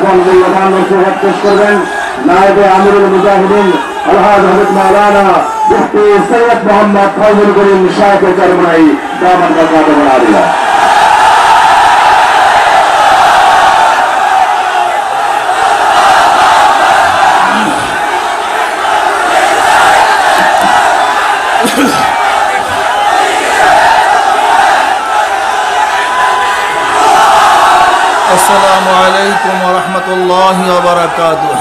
এখন মূল্যবান নসিহত পেশ করবেন নায়েবে আমিরুল মুজাহিদিন আলহাজ হযরত মাওলানা মুফতি সৈয়দ মোহাম্মদ ফয়জুল করিম শাইখ চরমনাই দামাত বরকাতুহু আলিয়া। अस्सलामु अलैकुम व रहमतुल्लाहि व बरकातुहू।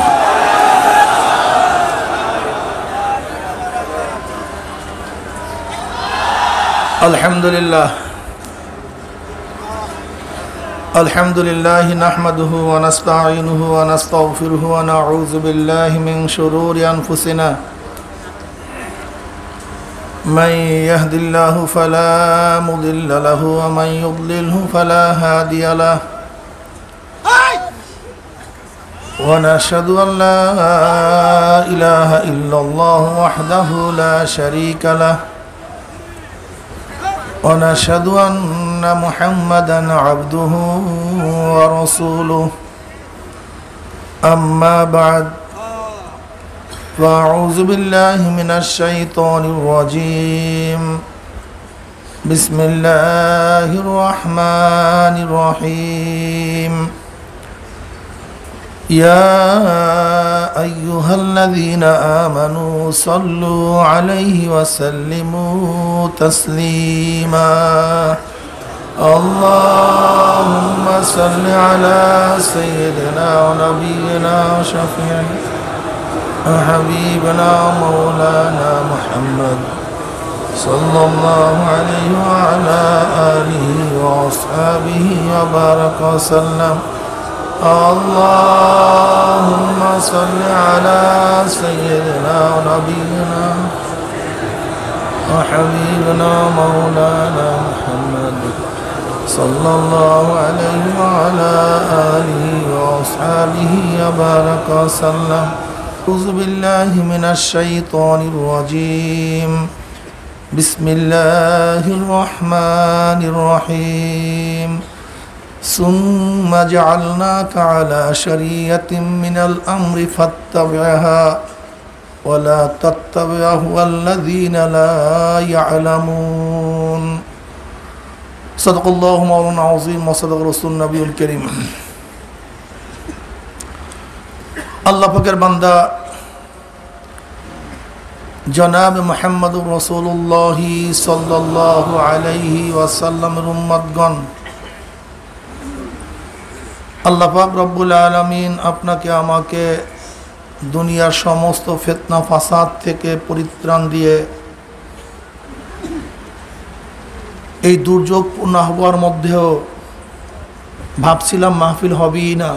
अल्हम्दुलिल्लाह नहमदुहु व नस्तईनुहु व नस्तगफिरुहु व नऊज़ु बिल्लाहि मिन शुरूरि अनफुसिना मन यहदिल्लाहु फला मुदिल्ल लहु व मन युद्लिलहु फला हादिय लहु ونشهد أن لا إله إلا الله وحده لا شريك له ونشهد أن محمدا عبده ورسوله أما بعد فأعوذ بالله من الشيطان الرجيم بسم الله الرحمن الرحيم يا أيها الذين آمنوا صلوا عليه وسلموا تسليما اللهم صل على سيدنا ونبينا وشفيعنا وحبيبنا مولانا محمد صلى الله عليه وعلى آله وأصحابه وبارك وسلم اللهم صل على سيدنا ونبينا وحبيبنا مولانا محمد صلى الله عليه وعلى آله وأصحابه وبارك وسلم أعوذ بالله من الشيطان الرجيم بسم الله الرحمن الرحيم ثم جعلناك على شريعة من الأمر فاتبعها ولا تتبع أهواء الذين لا يعلمون صدق الله مولانا العظيم وصدق رسول النبي الكريم। আল্লাহ পাকের বান্দা জনাব মুহাম্মদুর রাসূলুল্লাহ সাল্লাল্লাহু আলাইহি ওয়াসাল্লামের উম্মতগণ, আল্লাহ পাক রব্বুল আলামিন আপনাকে আমাকে দুনিয়ার সমস্ত ফিতনা ফাসাদ থেকে পরিত্রাণ দিয়ে এই দুর্যোগপূর্ণ আবহাওয়ার মধ্যেও ভাবছিলাম মাহফিল হবেই না,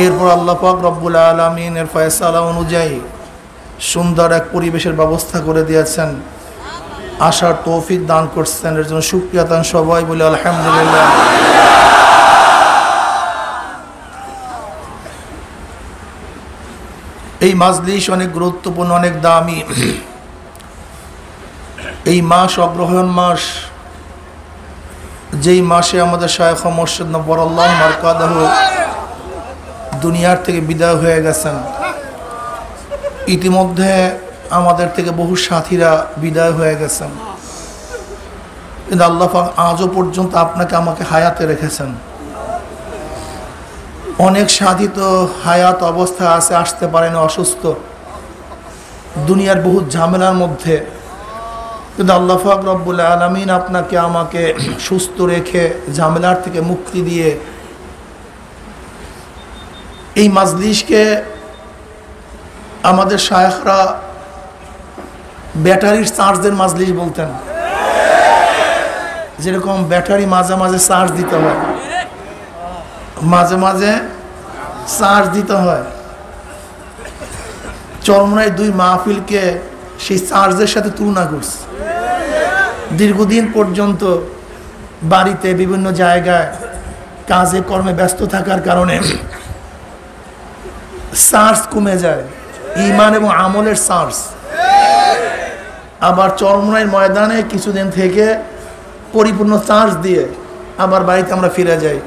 এরপর আল্লাহ পাক রব্বুল আলামিনের ফয়সালা অনুযায়ী সুন্দর এক পরিবেশের ব্যবস্থা করে দিয়েছেন, আসার তৌফিক দান করছেন। এর জন্য শুকরিয়া দান সবাই বলে আলহামদুলিল্লাহ। এই মাজলিস অনেক গুরুত্বপূর্ণ, অনেক দামি। এই মাস অগ্রহায়ণ মাস, যেই মাসে আমাদের শায়খ মুর্শিদ নব্বরাল্লাহু মারকাদাহু দুনিয়ার থেকে বিদায় হয়ে গেছেন। ইতিমধ্যে আমাদের থেকে বহু সাথীরা বিদায় হয়ে গেছেন, কিন্তু আল্লাহ পাক আজও পর্যন্ত আপনাকে আমাকে হায়াতে রেখেছেন। অনেক সাথী তো হায়াত অবস্থায় আছে, আসতে পারেন অসুস্থ, দুনিয়ার বহু ঝামেলার মধ্যে, কিন্তু আল্লাহ পাক রব্বুল আলামিন আপনাকে আমাকে সুস্থ রেখে ঝামেলার থেকে মুক্তি দিয়ে এই মাজলিসকে আমাদের শায়খরা ব্যাটারির চার্জের মাজলিস বলতেন। যেরকম ব্যাটারি মাঝে মাঝে চার্জ দিতে হয়, মাঝে মাঝে চার্জ দিতে হয়, চরমনায় দুই মাহফিলকে সেই চার্জের সাথে তুলনা করছে। দীর্ঘদিন পর্যন্ত বাড়িতে বিভিন্ন জায়গায় কাজে কর্মে ব্যস্ত থাকার কারণে চার্জ কমে যায়, ঈমান এবং আমলের চার্জ। আবার চরমনাইয়ের ময়দানে কিছুদিন থেকে পরিপূর্ণ চার্জ দিয়ে আবার বাড়িতে আমরা ফিরে যাই।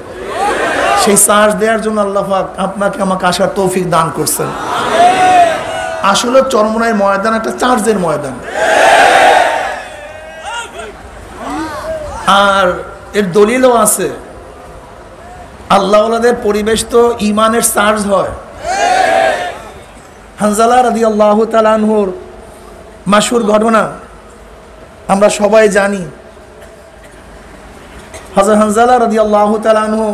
সেই চার্জ দেওয়ার জন্য আল্লাহ পাক আপনাকে আমাকে আসার তৌফিক দান করছেন। আসলে চরমনাই ময়দান একটা চার্জের ময়দান, আর এর দলিলও আছে। আল্লাহওয়ালাদের পরিবেশ তো ইমানের চার্জ হয়। হানজালা রাদিয়াল্লাহু তাআলা আনহুর মাশহুর ঘটনা আমরা সবাই জানি। হযরত হানজালা রাদিয়াল্লাহু তাআলা আনহু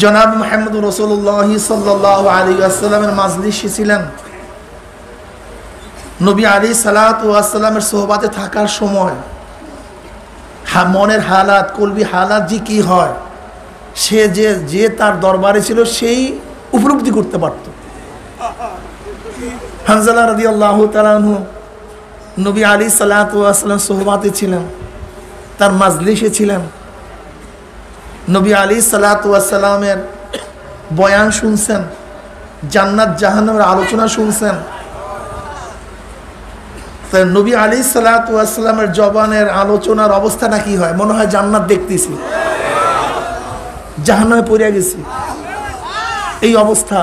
জনাব মুহাম্মদ রাসূলুল্লাহ সাল্লাল্লাহু আলাইহি ওয়াসাল্লামের মাজলিসে ছিলেন। নবী আলাইহিস সালাতু ওয়াস সালামের সোহবাতে থাকার সময় মনের হালাত, কলবি হালাত যে কি হয়, সে যে তার দরবারে ছিল সেই উপলব্ধি করতে পারত। হানজালা রাদিয়াল্লাহু তাআলা আনহু নবী আলাইহিস সালাতু ওয়াস সালাম সোহবাতে ছিলেন, তার মাজলিসে ছিলেন। নবী আলাইহিস সালাতু ওয়াস সালামের বয়ান শুনছেন, জান্নাত জাহান্নামের আলোচনা শুনছেন। নবী আলাইহিস সালাতু ওয়াস সালামের জবানের আলোচনার অবস্থাটা কি হয়? মনে হয় জান্নাত দেখতেছি, জাহান্নামে পড়ে গেছি, এই অবস্থা।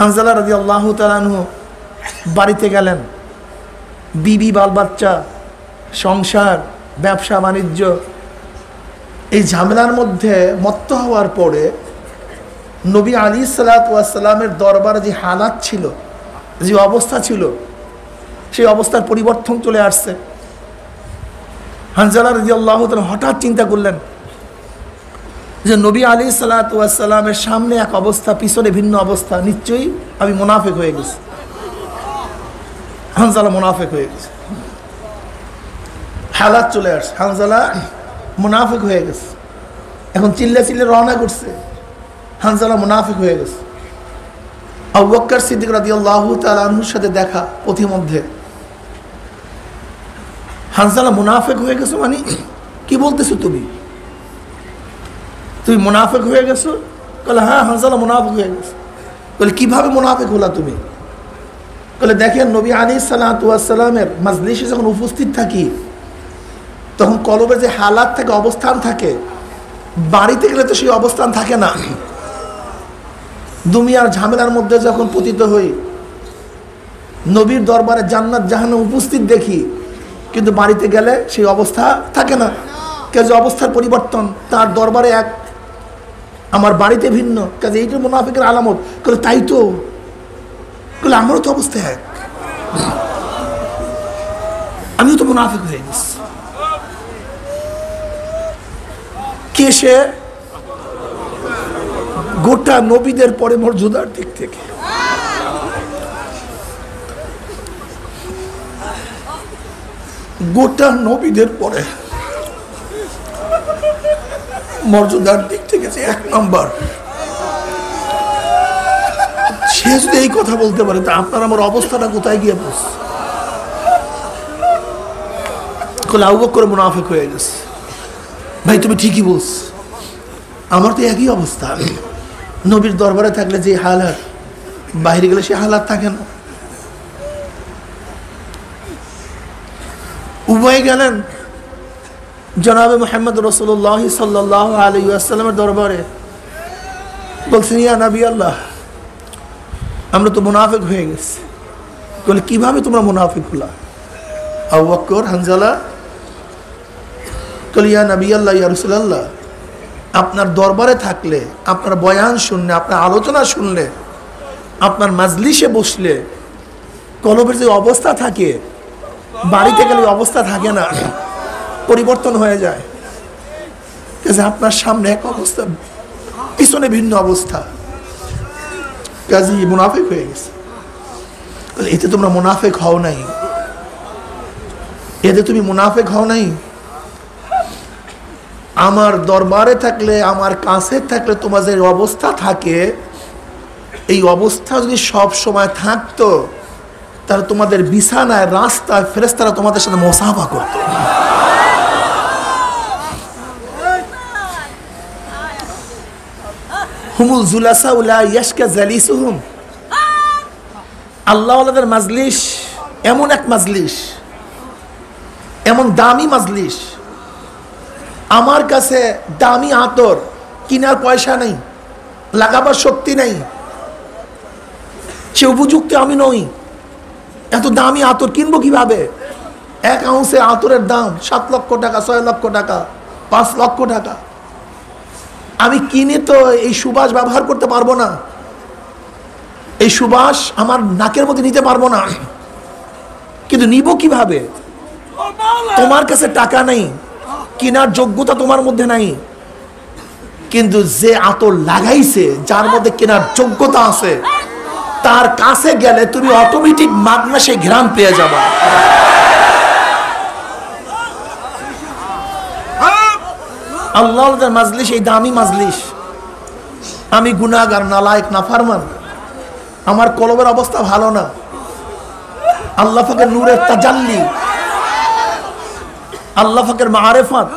হানজালা রাদিয়াল্লাহু তাআলা আনহু বাড়িতে গেলেন। বিবি, বাল বাচ্চা, সংসার, ব্যবসা বাণিজ্য, এই ঝামেলার মধ্যে মত্ত হওয়ার পরে নবী আলাইহিস সালাতু ওয়াস সালামের দরবারে যে হালাত ছিল, যে অবস্থা ছিল, সেই অবস্থার পরিবর্তন চলে আসছে। হানজালা রাদিয়াল্লাহু তাআলা হঠাৎ চিন্তা করলেন যে নবী আলাইহিস সালাতু ওয়াস সালামের সামনে এক অবস্থা, পিছনে ভিন্ন অবস্থা, নিশ্চয়ই আমি মুনাফিক হয়ে গেছি। হানজালা মুনাফিক হয়ে গেছে, হালাত চলে আসছে, হানজালা মুনাফিক হয়ে গেছে। এখন চিল্লা চিল্লে রওনা করছে, হানজালা মুনাফিক হয়ে গেছে। আবু বকর সিদ্দিক রাদিয়াল্লাহু তাআলা আনহুর সাথে দেখা পথিমধ্যে। হানজালা মুনাফিক হয়ে গেছো মানে কি বলতেছো তুমি? তুমি মুনাফিক হয়ে গেছো? বলে হ্যাঁ, হানজালা মুনাফিক হয়ে গেছে। বলে কিভাবে মুনাফিক হলা তুমি? বলে দেখেন, নবী আলাইহিস সালাতু ওয়াস সালামের মাজলিসে যখন উপস্থিত থাকি তখন কলবের যে হালাত থাকে, অবস্থান থাকে, বাড়িতে গেলে তো সেই অবস্থান থাকে না। দুনিয়ার ঝামেলার মধ্যে যখন পতিত হই, নবীর দরবারে জান্নাত জাহান্নাম উপস্থিত দেখি, কিন্তু বাড়িতে গেলে সেই অবস্থা থাকে না। কাজে অবস্থার পরিবর্তন, তার দরবারে এক, আমার বাড়িতে ভিন্ন। কাজে এইটা মুনাফিকের আলামত। বলে তাই তো, বলে আমারও তো অবস্থা এক, আমিও তো মুনাফিক হয়ে গেছি। কে সে? গোটা নবীদের পরে মর্যাদার দিক থেকে গোটা নবীদের পরে মর্যাদার দিক থেকে যে এক নম্বর। সে যদি এই কথা বলতে পারে, তা আপনার আমার অবস্থাটা কোথায় গিয়ে পৌঁছে? আবু বকর মুনাফিক হয়ে গেছে। ভাই তুমি ঠিকই বলছ, আমার তো একই অবস্থা। নবীর দরবারে থাকলে যে হালাত, বাইরে গেলে সে হালাত থাকে না। উভয় গেলেন জনাবে মুহাম্মদ রাসূলুল্লাহ সাল্লাল্লাহু আলাইহি ওয়াসাল্লামের দরবারে। বলছেন, ইয়া নবী আল্লাহ, আমরা তো মুনাফিক হয়ে গেছি। বলে কিভাবে তোমরা মুনাফিক হলা? আবু বকর, হানজালা বলে, ইয়া নবী আল্লাহ, ইয়া রাসূলুল্লাহ, আপনার দরবারে থাকলে, আপনার বয়ান শুনলে, আপনার আলোচনা শুনলে, আপনার মাজলিসে বসলে কলবের যে অবস্থা থাকে, বাড়িতে গেলে অবস্থা থাকে না, পরিবর্তন হয়ে যায়। আপনার সামনে এক অবস্থা, পিছনে ভিন্ন অবস্থা। কাজী মুনাফিক হয়ে গেছে। এতে তোমরা মুনাফিক হও নাই, এতে তুমি মুনাফিক হও নাই। আমার দরবারে থাকলে, আমার কাছে থাকলে তোমার যে অবস্থা থাকে, এই অবস্থা যদি সব সময় থাকতো, তাহলে তোমাদের বিছানায়, রাস্তায় ফেরেশতারা তোমাদের সাথে মুসাফা করতো। হুমুল জুলাসা উলা ইয়াশকা জালিসুহুম। আল্লাহওয়ালাদের মাজলিস এমন এক মাজলিস, এমন দামি মাজলিস, আমার কাছে দামি আতর কেনার পয়সা নেই, লাগাবার শক্তি নেই, সে উপযুক্ত আমি নই। এত দামি আতর কিনবো কিভাবে? 1 আউন্সে আতরের দাম 7 লক্ষ টাকা, 6 লক্ষ টাকা, 5 লক্ষ টাকা। আমি কিনে তো এই সুবাস ব্যবহার করতে পারবো না, এই সুবাস আমার নাকের মধ্যে নিতে পারবো না। কিন্তু নিব কিভাবে? তোমার কাছে টাকা নেই, কেনার যোগ্যতা তোমার মধ্যে নাই, কিন্তু যে আতর লাগাইছে, যার মধ্যে কেনার যোগ্যতা আছে, তার কাছে গেলে তুমি অটোমেটিক মাগনা সেই ঘ্রাণ পেয়ে যাবে। আল্লাহর মাজলিস, এই দামি মাজলিস। আমি গুনাহগার, নালায়েক, নাফরমান, আমার কলবের অবস্থা ভালো না। আল্লাহ পাকের নূরের তাজাল্লি, আল্লাহ পাকের মারিফাত,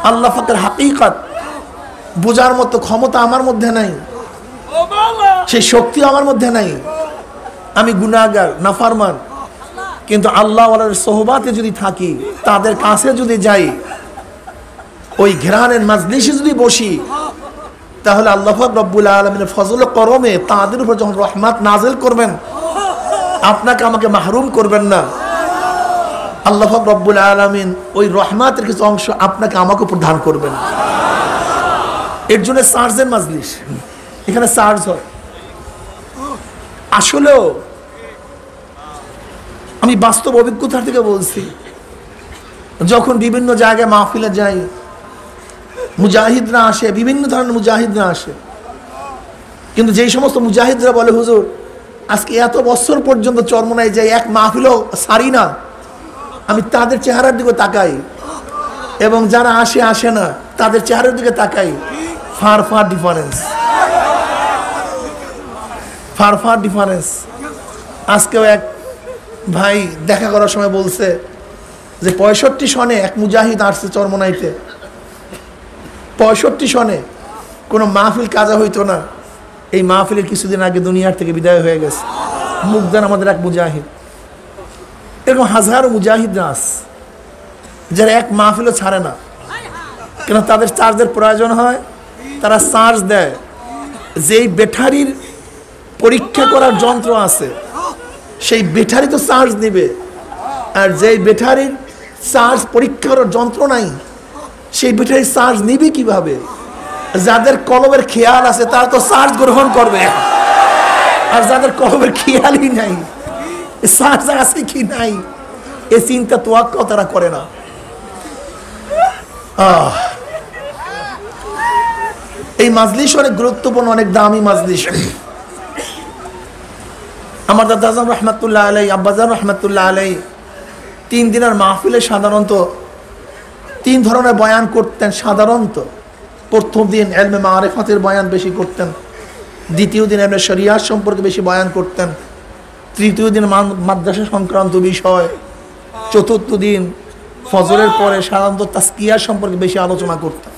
আল্লাহ পাকের হাকিকত বোঝার মতো ক্ষমতা আমার মধ্যে নাই, সেই শক্তি আমার মধ্যে নাই। আমি গুনাহগার, নাফরমান, কিন্তু আল্লাহ ওয়ালার সোহবাতে যদি থাকি, তাদের কাছে যদি যাই, ওই ঘেরানের মাজলিসে যদি বসি, তাহলে আল্লাহ পাক রব্বুল আলামিনের ফজল ও করমে তাদের উপর যখন রহমত নাজিল করবেন, আপনাকে আমাকে মাহরুম করবেন না। আল্লাহ পাক রব্বুল আলামিন ওই রহমতের কিছু অংশ আপনাকে আমাকে প্রদান করবেন। এর জন্য সার্জের মাজলিস, এখানে সার্জ হয়। আসলেও আমি বাস্তব অভিজ্ঞতা থেকে বলছি, যখন বিভিন্ন জায়গায় মাহফিলে যাই, মুজাহিদরা আসে, বিভিন্ন ধরনের মুজাহিদরা আসে, কিন্তু যেই সমস্ত মুজাহিদরা বলে হুজুর আজকে এত বছর পর্যন্ত চরমনায় যাই, এক মাহফিলও সারি না, আমি তাদের চেহারার দিকে তাকাই, এবং যারা আসে আসে না তাদের চেহারার দিকে তাকাই, far far difference, far far difference. আজকেও এক ভাই দেখা করার সময় বলছে যে 65 সনে এক মুজাহিদ আসছে চরমনাইতে, 65 সনে কোনো মাহফিল কাজা হইতো না। এই মাহফিলের কিছুদিন আগে দুনিয়ার থেকে বিদায় হয়ে গেছে। মুগদান আমাদের এক মুজাহিদ। এরকম হাজারো মুজাহিদরা আছে যারা এক মাহফিলও ছাড়ে না, কেন তাদের চার্জের প্রয়োজন হয়, তারা চার্জ দেয়। যেই ব্যাটারির পরীক্ষা করার যন্ত্র আছে, সেই ব্যাটারি তো চার্জ দিবে, আর যেই ব্যাটারির চার্জ পরীক্ষা করার যন্ত্র নাই, সেই ব্যাটারি চার্জ নিবে কিভাবে? যাদের কলবের খেয়াল আছে তারা তো চার্জ গ্রহণ করবে, আর যাদের কলবের খেয়ালই নাই, চার্জ আছে কি নাই এ চিন্তা তোয়াক্কাও তারা করে না। এই মাজলিস অনেক গুরুত্বপূর্ণ, অনেক দামি মাজলিস। আমার দাদাজান রহমতুল্লাহ আলাই, আব্বাজান রহমতুল্লাহ আলাই 3 দিনের মাহফিলে সাধারণত 3 ধরনের বয়ান করতেন। সাধারণত প্রথম দিন ইলমে মারিফাতের বয়ান বেশি করতেন, দ্বিতীয় দিন ইলমে শরিয়াত সম্পর্কে বেশি বয়ান করতেন, তৃতীয় দিন মাদ্রাসা সংক্রান্ত বিষয়, চতুর্থ দিন ফজরের পরে সাধারণত তাজকিয়া সম্পর্কে বেশি আলোচনা করতেন।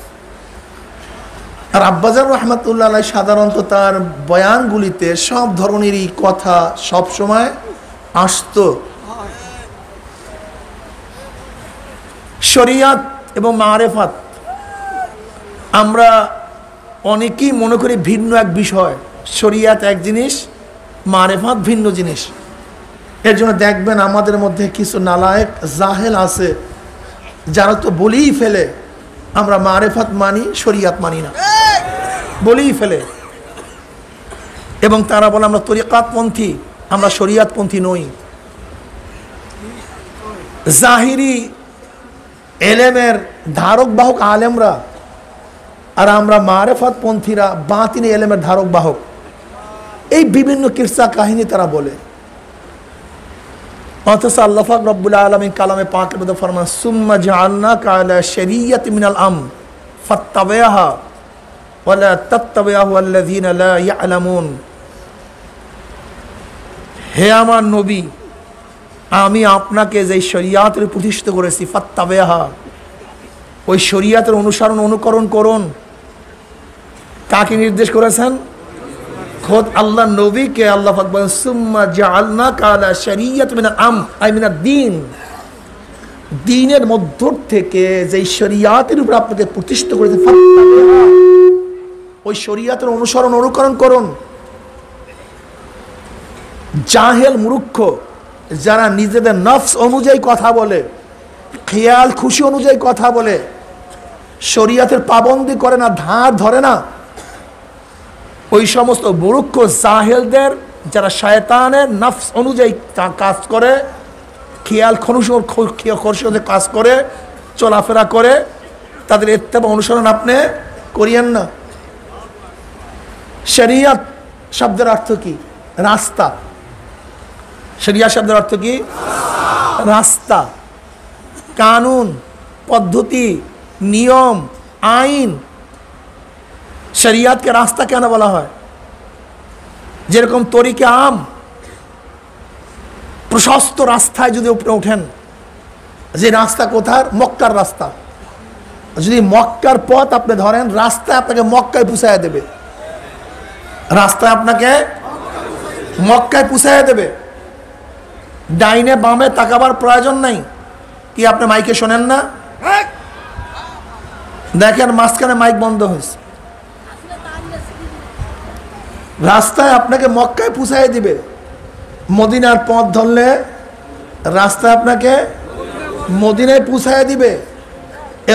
আর আব্বাজান রহমতুল্লাহ আলাই সাধারণত তার বয়ানগুলিতে সব ধরনেরই কথা সব সময় আসতো। শরিয়াত এবং মারিফাত আমরা অনেকেই মনে করি ভিন্ন এক বিষয়। শরিয়াত এক জিনিস, মারিফাত ভিন্ন জিনিস। এর জন্য দেখবেন আমাদের মধ্যে কিছু নালায়েক জাহেল আছে, যারা তো বলেই ফেলে আমরা মারিফাত মানি, শরিয়াত মানি না, বলেই ফেলে। এবং তারা বলে আমরা তরিকাতপন্থী, আমরা শরিয়াতপন্থী নই। জাহিরি এলেমের ধারক বাহক আলেমরা, আর আমরা মারিফাত পন্থীরা বাতিনি এলেমের ধারক বাহক। এই বিভিন্ন কিরসা কাহিনী তারা বলে। অথচ আল্লাহ পাক রব্বুল আলামিন কালামে পাকের মধ্যে ফরমান সুম্মা জাআলনাকা আলা শরিয়াতিন মিনাল আমর ফাত্তাবি'হা ওয়া লা তাত্তাবি'হু আল্লাযীনা লা ইয়া'লামুন। হে আমার নবী, আমি আপনাকে যে শরিয়াতের প্রতিষ্ঠিত করেছি, ফাত্তাবি'হা, ওই শরিয়াতের অনুসরণ অনুকরণ করুন। কাকে নির্দেশ করেছেন? খোদ আল্লাহ নবীকে। আল্লাহ পাক বলেন সুম্মা জাআলনাকা আলা শরিয়াতিন মিনাল আমর আই মিনাদ দ্বীন। দ্বীনের মধ্য থেকে যে শরিয়াতের উপর আপনাকে প্রতিষ্ঠিত করেছে, ওই শরিয়াতের অনুসরণ অনুকরণ করুন। জাহেল মূর্খ যারা নিজেদের নফস অনুযায়ী কথা বলে, খেয়াল খুশি অনুযায়ী কথা বলে, শরিয়াতের পাবন্দি করে না, ধার ধরে না, ওই সমস্ত মূর্খ জাহেলদের যারা শয়তানের নফস অনুযায়ী কাজ করে, খেয়াল খুশি কাজ করে, চলাফেরা করে, তাদের ইত্তেবা অনুসরণ আপনি করিয়েন না। শরিয়াত শব্দের অর্থ কি? রাস্তা। শরিয়াত শব্দের অর্থ কি? রাস্তা, কানুন, পদ্ধতি, নিয়ম, আইন। শরিয়াতকে রাস্তা কেন বলা হয়? যেরকম তরিকে আম, প্রশস্ত রাস্তায় যদি উপরে ওঠেন, যে রাস্তা কোথার? মক্কার রাস্তা। যদি মক্কার পথ আপনি ধরেন, রাস্তায় আপনাকে মক্কায় পুষায় দেবে, রাস্তায় আপনাকে মক্কায় পুষায় দেবে। ডাইনে বামে তাকাবার প্রয়োজন নাই। কি আপনি মাইকে শোনেন না? দেখেন মাঝখানে মাইক বন্ধ হয়েছে। রাস্তায় আপনাকে মক্কায় পুষায় দিবে। মদিনার পথ ধরলে রাস্তায় আপনাকে মদিনায় পুষায় দিবে।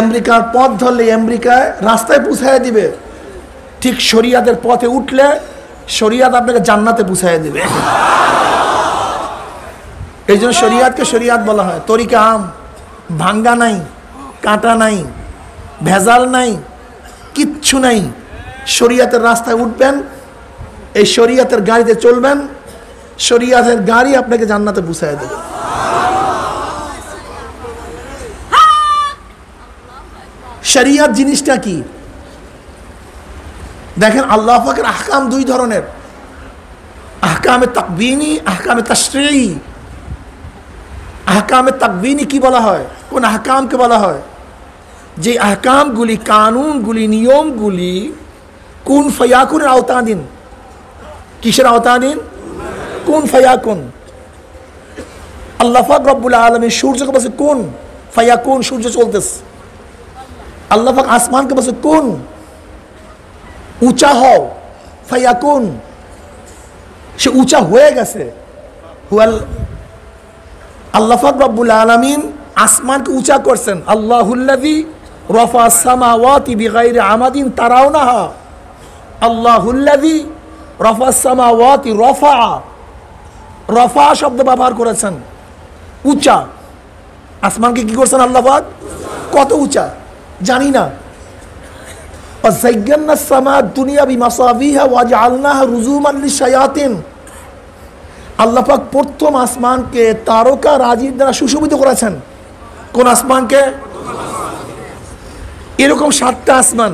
আমেরিকার পথ ধরলে আমেরিকায় রাস্তায় পুষায় দিবে। ঠিক শরিয়াতের পথে উঠলে শরিয়াত আপনাকে জান্নাতে পুষায় দিবে। এই জন্য শরিয়াতকে শরিয়াত বলা হয়। তরিকা আম, ভাঙ্গা নাই, কাটা নাই, ভেজাল নাই, কিচ্ছু নাই। শরিয়াতের রাস্তায় উঠবেন, এই শরিয়াতের গাড়িতে চলবেন, শরিয়াতের গাড়ি আপনাকে জান্নাতে পুষায় দেবে। শরিয়াত জিনিসটা কি? দেখেন আল্লাহ পাকের আহকাম দুই ধরনের, আহকামে তাকবিনী, আহকামে তাশরিঈ। আহকামে তাকবিনী কি বলা হয়? কোন আহকামকে বলা হয়? যে আহকামগুলি, কানুনগুলি, নিয়মগুলি কুন ফায়াকুনের আওতাধীন। কিসের আওতাধীন? কুন ফায়াকুন। আল্লাহ পাক রব্বুল আলামিন সূর্যকে বলছে কুন ফায়াকুন, সূর্য চলতেছে। আল্লাহ পাক আসমানকে বলছে কুন, উঁচা হও, ফায়াকুন, সে উঁচা হয়ে গেছে। আল্লাহ পাক রব্বুল আলামিন আসমানকে উঁচা করছেন। আল্লাহুল্লাযী রাফা আস-সামাওয়াতি বিগাইরি আমাদিন তারাউনাহা। আল্লাহুল্লাযী রাফা আস-সামাওয়াতি, রফা, রফা শব্দ ব্যবহার করেছেন, উঁচা। আসমানকে কি করছেন আল্লাহ পাক? কত উঁচা জানি না। وَزَيَّنَّا السَّمَاءَ الدُّنْيَا بِمَصَابِيحَ وَجَعَلْنَاهَا رُجُومًا لِلشَّيَاطِينِ। আল্লাহ পাক প্রথম আসমানকে তারকা রাজির দ্বারা সুশোভিত করেছেন। কোন আসমানকে? এরকম 7টা আসমান,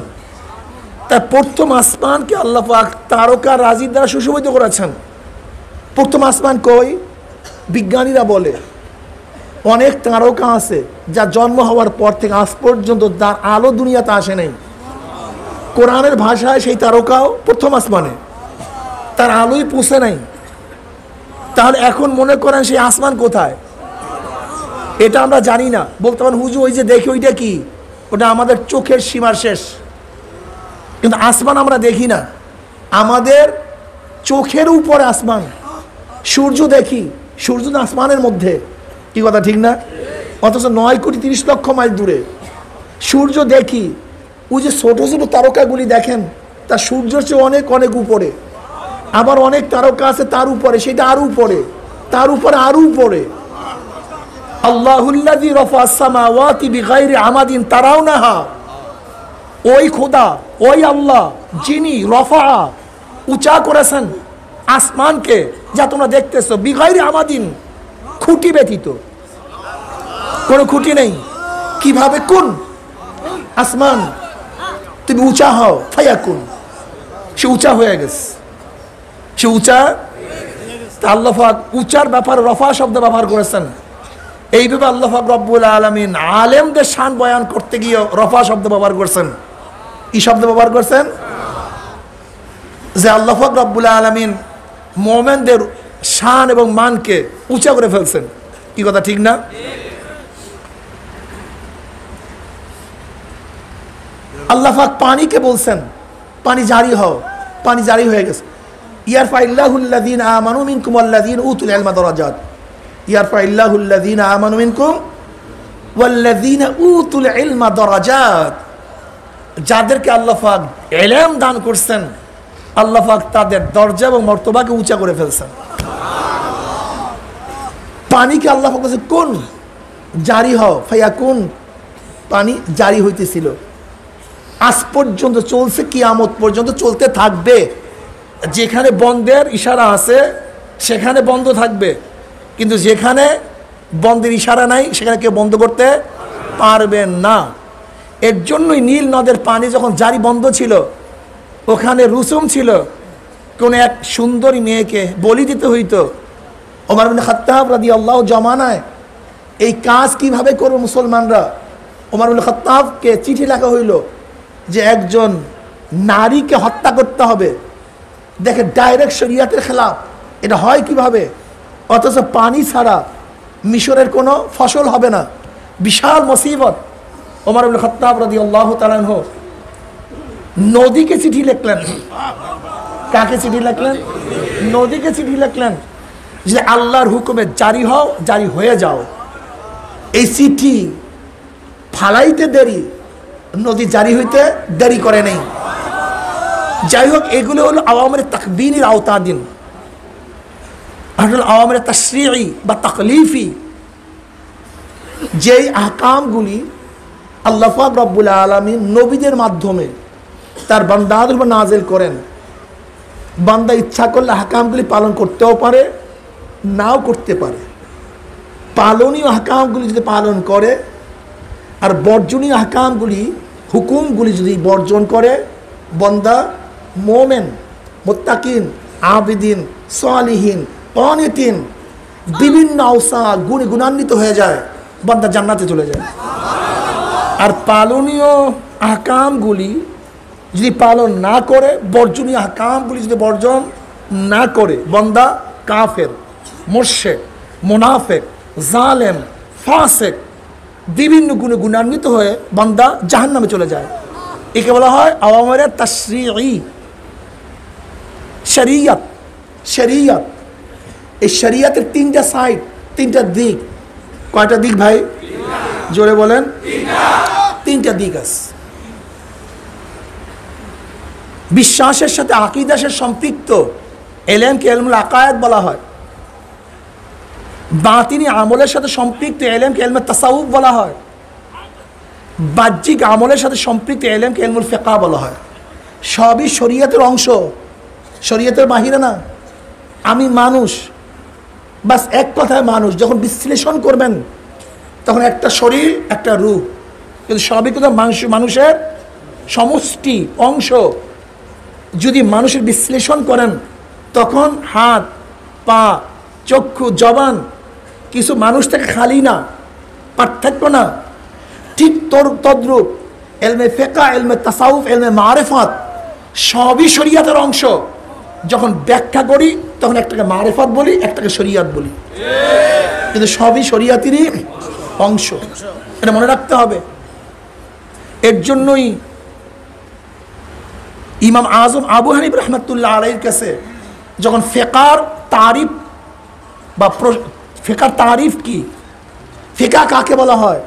তাই প্রথম আসমানকে আল্লাহ পাক তারকা রাজির দ্বারা সুশোভিত করেছেন। প্রথম আসমান কই? বিজ্ঞানীরা বলে অনেক তারকা আছে যা জন্ম হওয়ার পর থেকে আজ পর্যন্ত তার আলো দুনিয়াতে আসে নাই। কোরআনের ভাষায় সেই তারকাও প্রথম আসমানে, তার আলোই পৌঁছে নাই। তাহলে এখন মনে করেন সেই আসমান কোথায়? এটা আমরা জানি না। বলতে পারেন হুজুর ওই যে দেখি ওইটা কি? ওটা আমাদের চোখের সীমার শেষ। কিন্তু আসমান আমরা দেখি না, আমাদের চোখের উপরে আসমান। সূর্য দেখি, সূর্য তো আসমানের মধ্যে, কি কথা ঠিক না? অথচ 9,30,00,000 মাইল দূরে সূর্য দেখি। ওই যে ছোট ছোট তারকাগুলি দেখেন, তা সূর্যের চেয়ে অনেক অনেক উপরে। আবার অনেক তারকা আছে তার উপরে, সেটা আরো উপরে, তার উপরে আরো উপরে। আল্লাহুল্লাযী রাফা আস-সামাওয়াতি বিগাইরি আমাদিন তারাউনাহা। ওই খোদা, ওই আল্লাহ যিনি রফা, উঁচা করেছেন আসমানকে, যা তোমরা দেখতেছো, বিগাইরি আমাদিন, খুঁটি ব্যতীত, কোনো খুঁটি নেই। কিভাবে? কোন আসমান, তুমি উঁচা হও, ফায়াকুন, সে উঁচা হয়ে গেছে, সে উঁচা। আল্লাহ পাক উঁচার ব্যাপারে রফা শব্দ ব্যবহার করেছেন। এইভাবে আল্লাহ পাক রব্বুল আলামিন আলেমদের শান বয়ান করতে গিয়ে রফা শব্দ ব্যবহার করছেন। কি শব্দ ব্যবহার করছেন? যে আল্লাহ পাক রব্বুল আলামিন মুমিনদের শান এবং মানকে উঁচা করে ফেলছেন। কি কথা ঠিক না? আল্লাহ পাক পানিকে বলছেন পানি জারি হও, পানি জারি হয়ে গেছে। ইয়ারফাইল্লাহুল্লাযীনা আমানু মিনকুম ওয়াল্লাযীনা উতুল ইলমা দারাজাত, ইয়ারফাইল্লাহুল্লাযীনা আমানু মিনকুম ওয়াল্লাযীনা উতুল ইলমা দারাজাত। যাদেরকে আল্লাহ পাক ইলম দান করছেন, আল্লাহ পাক তাদের দরজা এবং মর্তবাকে উঁচা করে ফেলছেন। পানিকে আল্লাহ পাক বলেছে কোন জারি হও, ফায়াকুন, পানি জারি হইতেছিল। আজ পর্যন্ত চলছে, কিয়ামত পর্যন্ত চলতে থাকবে। যেখানে বন্ধের ইশারা আছে সেখানে বন্ধ থাকবে, কিন্তু যেখানে বন্ধের ইশারা নাই সেখানে কেউ বন্ধ করতে পারবেন না। এর জন্যই নীল নদের পানি যখন জারি বন্ধ ছিল, ওখানে রুসুম ছিল, কোনো এক সুন্দরী মেয়েকে বলি দিতে হইতো। ওমর ইবনে খাত্তাব রাদিয়াল্লাহু জামানায় এই কাজ কিভাবে করবে মুসলমানরা, ওমর ইবনে খাত্তাবকে চিঠি লেখা হইল যে একজন নারীকে হত্যা করতে হবে। দেখে ডাইরেক্ট শরিয়াতের খেলাফ, এটা হয় কিভাবে? অথচ পানি ছাড়া মিশরের কোনো ফসল হবে না, বিশাল মুসিবত। ওমর ইবনে খাত্তাব রাদিয়াল্লাহু তাআলা আনহু নদীকে চিঠি লিখলেন। কাকে চিঠি লিখলেন? নদীকে চিঠি লিখলেন যে আল্লাহর হুকুমে জারি হও, জারি হয়ে যাও। এই চিঠি ফালাইতে দেরি, নদী জারি হইতে দেরি করে নেই। যাই হোক, এগুলো হলো আওয়ামের তাকবীনের আওতাদিন, আওয়ামের তাশরিঈ বা তাকলিফি। যেই আহকামগুলি আল্লাহ পাক রব্বুল আলামিন নবীদের মাধ্যমে তার বান্দাদের উপর নাজিল করেন, বান্দা ইচ্ছা করলে আহকামগুলি পালন করতেও পারে, নাও করতে পারে। পালনীয় আহকামগুলি যদি পালন করে আর বর্জনীয় আহকামগুলি, হুকুমগুলি যদি বর্জন করে, বান্দা মোমেন, মুত্তাকিন, আবিদিন, সালিহিন, কানিতিন, বিভিন্ন আওসা গুণে গুণান্বিত হয়ে যায়, বান্দা জান্নাতে চলে যায়। আর পালনীয় আহকামগুলি যদি পালন না করে, বর্জনীয় আহকামগুলি যদি বর্জন না করে, বান্দা কাফের, মুশরিক, মুনাফিক, জালেম, ফাসিক, বিভিন্ন গুণে গুণান্বিত হয়ে বান্দা জাহান্নামে চলে যায়। একে বলা হয় আওয়ামের তাশরিঈ, শরিয়ত। শরিয়ত, এই শরিয়তের তিনটা সাইড, তিনটা দিক। কয়টা দিক ভাই? জোরে বলেন। তিনটা দিক আছে। বিশ্বাসের সাথে আকীদার সাথে সম্পৃক্ত ইলমকে ইলমুল আকায়েদ বলা হয়। বাতিনি আমলের সাথে সম্পৃক্ত ইলমকে ইলমে তাসাউফ বলা হয়। বাহ্যিক আমলের সাথে সম্পৃক্ত ইলমকে ইলমুল ফিকহ বলা হয়। সবই শরীয়তের অংশ, শরীয়তের বাহিরে না। আমি মানুষ, বাস এক কথায় মানুষ। যখন বিশ্লেষণ করবেন তখন একটা শরীর, একটা রূপ, কিন্তু সবই কিন্তু মানুষের সমষ্টি, অংশ। যদি মানুষের বিশ্লেষণ করেন তখন হাত, পা, চক্ষু, জবান কিছু মানুষ থেকে খালি না, পার্থক্য না। ঠিক তদ্রূপ ইলমে ফিকহ, ইলমে তাসাউফ, ইলমে মারিফাত সবই শরীয়তের অংশ। যখন ব্যাখ্যা করি তখন একটাকে মারিফাত বলি, একটাকে শরীয়ত বলি, কিন্তু সবই শরীয়তেরই অংশ। এটা মনে রাখতে হবে। এর জন্যই ইমাম আজম আবু হানিফা রাহমাতুল্লাহ আলাইহির কাছে যখন ফিকহর তারিফ বা ফিকহর তারিফ কি, ফিকহ কাকে বলা হয়,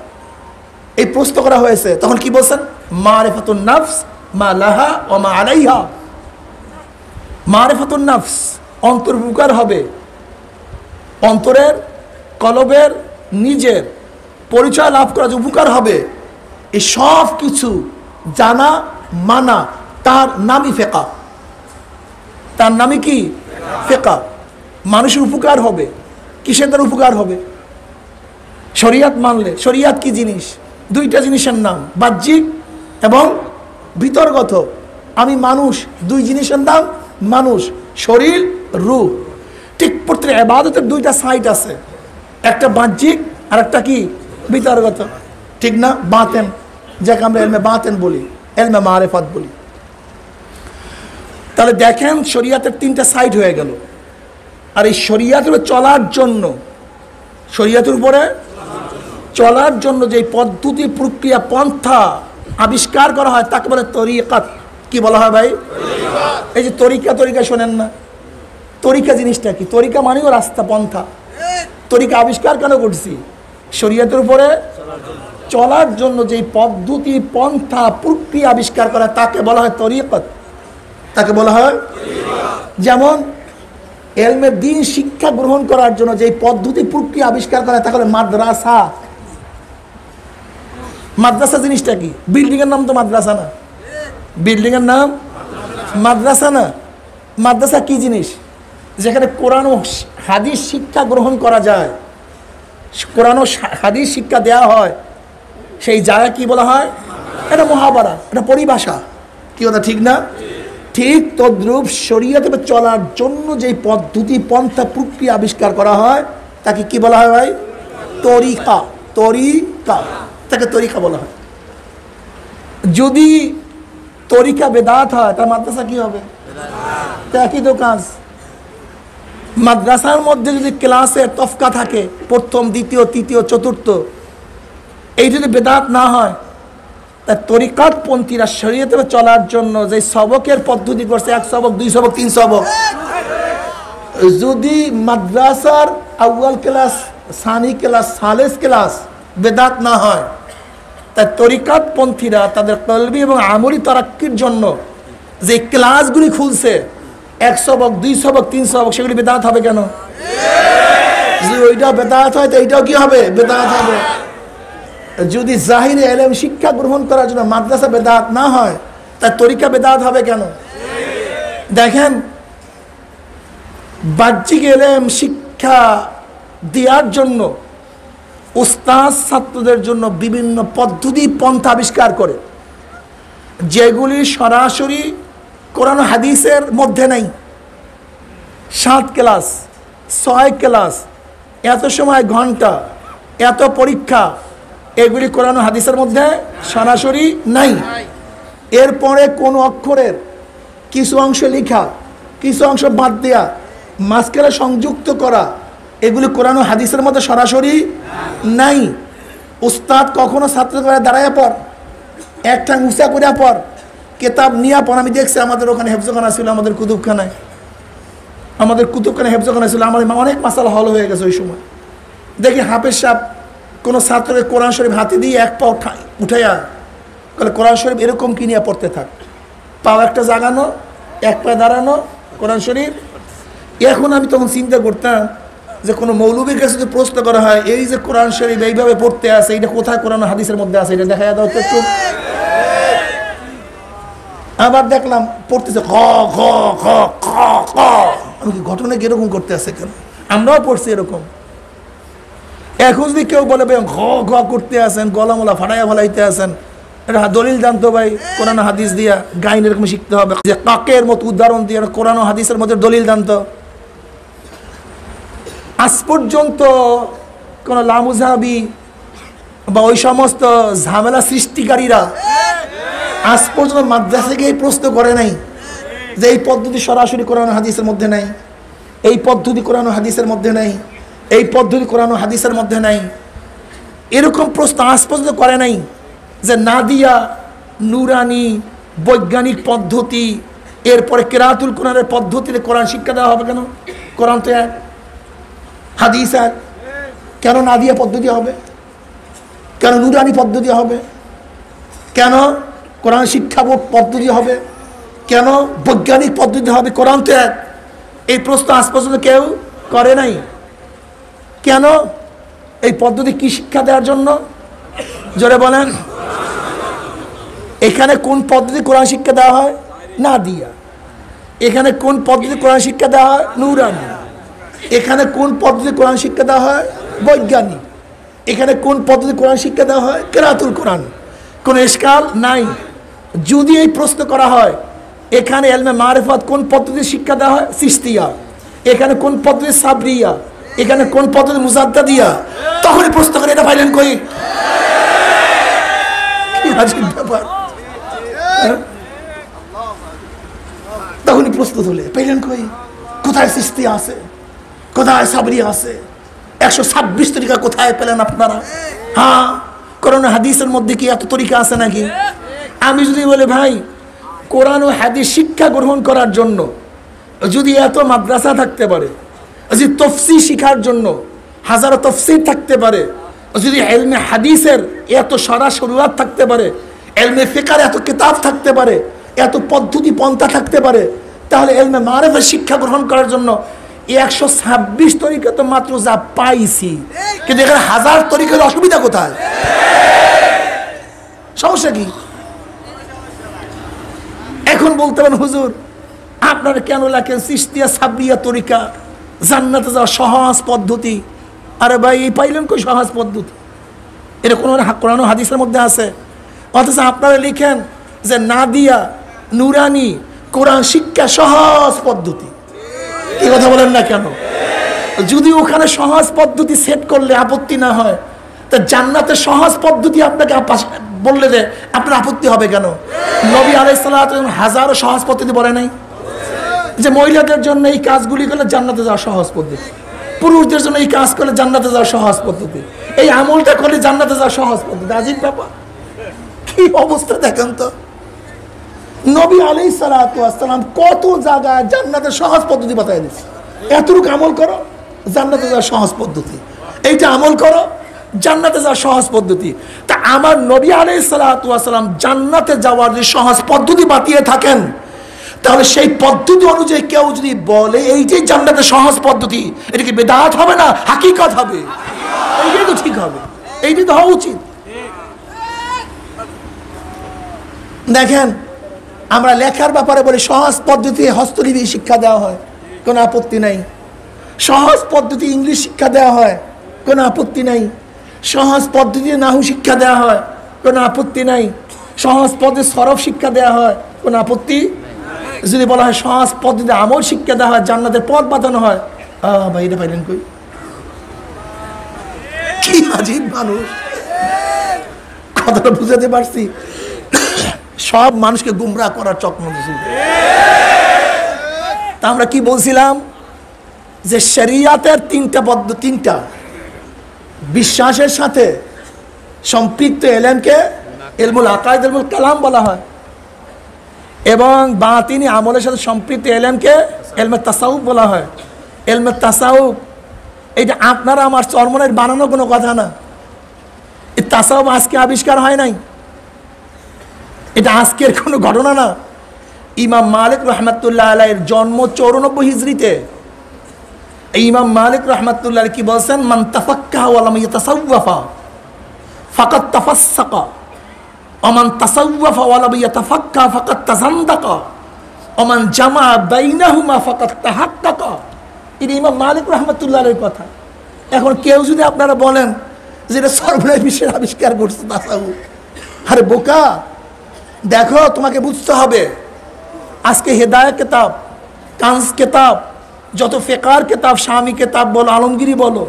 এই প্রশ্ন করা হয়েছে, তখন কি বলছেন? মারিফাতুন নফস মা লাহা ওয়া মা আলাইহা। মারিফাতুন নফস, অন্তর উপকার হবে, অন্তরের, কলবের, নিজের পরিচয় লাভ করা যে উপকার হবে, এই সব কিছু জানা, মানা, তার নামই ফিকহ। তার নামই কি? ফিকহ। মানুষের উপকার হবে। কিসের দ্বারা উপকার হবে? শরীয়ত মানলে। শরীয়ত কি জিনিস? দুইটা জিনিসের নাম, বাহ্যিক এবং ভিতরগত। আমি মানুষ, দুই জিনিসের নাম মানুষ, শরীর, রূহ। ঠিক প্রত্যেক ইবাদতের দুইটা সাইড আছে, একটা বাহ্যিক আর একটা কি ভিতরগত, ঠিক না? বাতেন, যাকে আমরা ইলমে বাতেন বলি, ইলমে মারিফাত বলি। তাহলে দেখেন শরীয়তের তিনটা সাইড হয়ে গেল। আর এই শরীয়তের চলার জন্য, শরীয়তের উপরে চলার জন্য যে পদ্ধতি, প্রক্রিয়া, পন্থা আবিষ্কার করা হয় তাকে বলে তরিকাত। কি বলা হয় ভাই? এই যে তরিকা, তরিকা শোনেন না, তরিকা জিনিসটা কি? তরিকা মানেও রাস্তা, পন্থা। তরিকা আবিষ্কার কেন করছি? শরীয়তের উপরে চলার জন্য যে পদ্ধতি, পন্থা, প্রক্রিয়া আবিষ্কার করা তাকে বলা হয় তরিকত, তাকে বলা হয়। যেমন এলমে দ্বীন শিক্ষা গ্রহণ করার জন্য যে পদ্ধতি, প্রক্রিয়া আবিষ্কার করা তাকে বলে মাদ্রাসা। মাদ্রাসা জিনিসটা কি? বিল্ডিং এর নাম তো মাদ্রাসা না, বিল্ডিং এর নাম মাদ্রাসা না। মাদ্রাসা কি জিনিস? যেখানে কোরআন ও হাদিস শিক্ষা গ্রহণ করা যায়, কোরআন ও হাদিস শিক্ষা দেয়া হয়, সেই জায়গা কি বলা হয়? এটা মুহাবারা, এটা পরিভাষা। কি কথা ঠিক না? ঠিক তদ্রূপ শরীয়তে চলার জন্য যে পদ্ধতি, পন্থা, প্রক্রিয়া আবিষ্কার করা হয় তাকে কি বলা হয় ভাই? তরিকা। তরিকা, তাকে তরিকা বলা হয়। যদি তরিকা বেদাত হয় তার মাদ্রাসা কি হবে? একই তো কাজ। মাদ্রাসার মধ্যে যদি ক্লাসে তফকা থাকে, প্রথম, দ্বিতীয়, তৃতীয়, চতুর্থ, এই যদি বেদাত না হয়, তার তরিকাত পন্থীরা শরীয়তে চলার জন্য যে সবকের পদ্ধতি করছে, 1 সবক, 2 সবক, 3 সবক, যদি মাদ্রাসার আউয়াল class, Sunny class, Salles class বেদাত না হয়, তাই তরিকাত পন্থীরা তাদের কলবি এবং আমলি তারাক্কির জন্য যে ক্লাসগুলি খুলছে, 1 সবক, 2 সবক, 3 সবক, সেগুলি বেদাত হবে কেন? যদি ওইটা বেদাত হয় তো এইটাও কি হবে? বেদাত হবে। যদি জাহিরে এলেম শিক্ষা গ্রহণ করার জন্য মাদ্রাসা বেদাত না হয়, তার তরিকা বেদাত হবে কেন? দেখেন, বাহ্যিক এলেম শিক্ষা দেওয়ার জন্য উস্তাদ ছাত্রদের জন্য বিভিন্ন পদ্ধতি, পন্থা আবিষ্কার করে, যেগুলি সরাসরি কোরআন হাদিসের মধ্যে নাই। 7 ক্লাস, 6 ক্লাস, এত সময় ঘন্টা, এত পরীক্ষা, এগুলি কোরআন হাদিসের মধ্যে সরাসরি নাই। এরপরে কোন অক্ষরের কিছু অংশ লেখা, কিছু অংশ বাদ দেয়া, মাঝখানে সংযুক্ত করা, এগুলি কোরআন হাদিসের মধ্যে সরাসরি নাই। উস্তাদ কখনো ছাত্রদের দাঁড়ায় পর, একটা উঁচা করে পর, কেতাব নিয়ে পর। আমি দেখছি আমাদের ওখানে হেফজখানা ছিল, আমাদের কুতুবখানায়, আমাদের কুতুবখানায় হেফজখানা ছিল। আমার অনেক মাসালা হল হয়ে গেছে ওই সময়। দেখি হাফেজ সাহেব কোনো ছাত্রকে কোরআন শরীফ হাতে দিয়ে 1 পা উঠাইয়া বলে, কোরআন শরীফ এরকম কি নিয়ে পড়তে থাক, পাও একটা জাগানো, 1 পায়ে দাঁড়ানো, কোরআন শরীফ। এখন আমি তখন চিন্তা করতাম যে কোনো মৌলবীর কাছে যদি প্রশ্ন করা হয়, এই যে কোরআন শরীফ এইভাবে পড়তে আছে, এটা কোথায় কোরআন হাদিসের মধ্যে আছে, এটা দেখা দাও তো একটু। আবার দেখলাম পড়তেছে খ খ খ খ খ। আমি কি ঘটনা কিরকম করতে আছে কেন? আমরাও পড়ছি এরকম। এখন যদি কেউ বলে ভাই ঘ ঘ করতে আসেন, গলামলা ফাটাইয়া ফেলাইতে আসেন, এটা দলিল জানতো ভাই কোরআন হাদিস দিয়া, গাইন এরকম শিখতে হবে, যে কাকের মতো উদাহরণ দিয়ে কোরআন হাদিসের মধ্যে দলিল জানতো। আজ পর্যন্ত কোন লামুজাহাবি বা ওই সমস্ত ঝামেলা সৃষ্টিকারীরা আজ পর্যন্ত মাদ্রাসা গিয়ে প্রশ্ন করে নাই যে এই পদ্ধতি সরাসরি কোরআন হাদিসের মধ্যে নাই, এই পদ্ধতি কোরআন হাদিসের মধ্যে নাই, এই পদ্ধতি কোরআন হাদিসের মধ্যে নাই। এরকম প্রশ্ন আজ পর্যন্ত করে নাই যে নাদিয়া, নুরানি, বৈজ্ঞানিক পদ্ধতি, এরপরে কেরাতুল কোরআনের পদ্ধতিতে কোরআন শিক্ষা দেওয়া হবে কেন? কোরআন তো এক, হাদিস এক, কেন নাদিয়া পদ্ধতি হবে? কেন নুরানি পদ্ধতি হবে? কেন কোরআন শিক্ষা পদ্ধতি হবে? কেন বৈজ্ঞানিক পদ্ধতি হবে? কোরআন তো এক। এই প্রশ্ন আজ পর্যন্ত কেউ করে নাই। কেন? এই পদ্ধতি কি শিক্ষা দেওয়ার জন্য? জোরে বলেন। এখানে কোন পদ্ধতি কোরআন শিক্ষা দেওয়া হয়? নাদিয়া। এখানে কোন পদ্ধতি কোরআন শিক্ষা দেওয়া হয়? নুরানি। এখানে কোন পদ্ধতি কোরআন শিক্ষা দেওয়া হয়? বৈজ্ঞানিক। এখানে কোন পদ্ধতি কোরআন শিক্ষা দেওয়া হয়? কেরাতুল কোরআন। কোনো ইশকাল নাই। যদি এই প্রশ্ন করা হয় এখানে ইলমে মারিফাত কোন পদ্ধতি শিক্ষা দেওয়া হয়? চিশতিয়া। এখানে কোন পদ্ধতি সাবরিয়া, এখানে কোন পদ্ধতি মুজাদ্দাদিয়া, তখনই প্রশ্ন করে এটা পাইলেন কই? কি আজীব ব্যাপার। তখনই প্রশ্ন তুলে পাইলেন কই? কোথায় চিশতিয়া আছে, কোথায় সাবরিয়া আছে, 126 তরিকা কোথায় পেলেন আপনারা? হ্যাঁ, কোরআন হাদিসের মধ্যে কি এত তরিকা আছে নাকি? আমি যদি বলি ভাই কোরআন ও হাদিস শিক্ষা গ্রহণ করার জন্য যদি এত মাদ্রাসা থাকতে পারে, যদি তফসির শিখার জন্য হাজারো তফসির থাকতে পারে, যদি ইলমে হাদিসের এত সরাসরিয়াত থাকতে পারে, ইলমে ফিকহের এত কিতাব থাকতে পারে, এত পদ্ধতি পন্থা থাকতে পারে, তাহলে ইলমে মারিফার শিক্ষা গ্রহণ করার জন্য 126 তরিকা তো মাত্র যা পাইছি, কিন্তু এখানে হাজার তরিকার অসুবিধা কোথায়? সমস্যা কি? এখন বলতে পারেন হুজুর আপনারা কেন লেখেন চিশতিয়া সাবরিয়া তরিকা, জান্নাতে যাওয়ার সহজ পদ্ধতি? আরে ভাই এই পাইলেন কই সহজ পদ্ধতি? এটা কোন কোরআন হাদিসের মধ্যে আছে? অথচ আপনারা লিখেন যে নাদিয়া নুরানি কোরআন শিক্ষা সহজ পদ্ধতি। এই কথা বলেন না কেন? যদি ওখানে সহজ পদ্ধতি সেট করলে আপত্তি না হয়, তা জান্নাতে সহজ পদ্ধতি আপনাকে বললে যে আপনার আপত্তি হবে কেন? নবী আলাইহিস সালাতু ওয়াস সালাম হাজারো সহজ পদ্ধতি বলে নাই যে মহিলাদের জন্য এই কাজগুলি করলে জান্নাতে যাওয়ার সহজ পদ্ধতি, পুরুষদের জন্য এই কাজ করলে জান্নাতে যাওয়ার সহজ পদ্ধতি, এই আমলটা করলে জান্নাতে যাওয়ার সহজ পদ্ধতি। আজিব ব্যাপার, কি অবস্থা দেখেন তো। নবী আলাইহিস সালাতু ওয়াস সালাম কত জায়গায় জান্নাতের সহজ পদ্ধতি বাতায় দিয়েছে। এতটুকু আমল করো জান্নাতে যাওয়ার সহজ পদ্ধতি, এইটা আমল করো জান্নাতে যাওয়ার সহজ পদ্ধতি। তা আমার নবী আলাইহিস সালাতু ওয়াস সালাম জান্নাতে যাওয়ার যে সহজ পদ্ধতি বাতিয়ে থাকেন, তাহলে সেই পদ্ধতি অনুযায়ী কেউ যদি বলে এই যে জান্নাতের সহজ পদ্ধতি, এটা কি বিদআত হবে না হাকিকত হবে? এইটাই তো ঠিক হবে, এইটাই তো হওয়া উচিত। দেখেন আমরা লেখার ব্যাপারে বলি সহজ পদ্ধতি হস্তলিপি শিক্ষা দেওয়া হয়, কোনো আপত্তি নাই। সহজ পদ্ধতি ইংলিশ শিক্ষা দেওয়া হয়, কোনো আপত্তি নাই। সহজ পদ্ধতি নাহু শিক্ষা দেওয়া হয়, কোনো আপত্তি নাই। সহজ পদ্ধতি সরফ শিক্ষা দেওয়া হয়, কোনো আপত্তি। যদি বলা হয় সহজ পদ্ধতি আমল শিক্ষা দেওয়া হয়, জান্নাতের পথ বাঁধানো হয়, ভাই এটা পাইলেন কই? কি আজীব মানুষ, কথাটা বুঝাতে পারছি? সব মানুষকে গুমরাহ করার চক্রান্ত চলছে। তা আমরা কি বলছিলাম যে শরিয়াতের তিনটা বিশ্বাসের সাথে সম্পৃক্ত এলেমকে ইলমুল আকায়েদ ইলমুল কালাম বলা হয়, এবং বাতিনি আমলের সাথে সম্পৃক্ত এলেমকে ইলমে তাসাউফ বলা হয়। ইলমে তাসাউফ এটা আপনারা আমার চরমনের বানানো কোনো কথা না। এই তাসাউফ আজকে আবিষ্কার হয় নাই, এটা আজকের কোনো ঘটনা না। ইমাম মালিক রহমাতুল্লাহ আলাইহির জন্ম 94 হিজরিতে। ইমাম মালিক রহমাতুল্লাহ কি বলছেন? মান তাফাক্কাহা ওয়া লাম ইয়াতাসাওয়াফা ফাকাদ তাফাসসাকা ওয়া মান তাসাওয়াফা ওয়া লাম ইয়াতাফাক্কা ফাকাদ তাযান্দাকা ওয়া মান জামা বাইনাহুমা ফাকাদ তাহাক্কাকা। এটা ইমাম মালিক রহমাতুল্লাহ আলাইহির কথা। এখন কেউ যদি আপনারা বলেন যে এটা সর্বনাশ বিশ্বের আবিষ্কার করছে তাসাউফ, আরে বোকা, দেখো তোমাকে বুঝতে হবে আজকে হেদায়েত কিতাব, কানজ কিতাব, যত ফিকহার কিতাব, শামি কিতাব বলো, আলমগিরি বলো,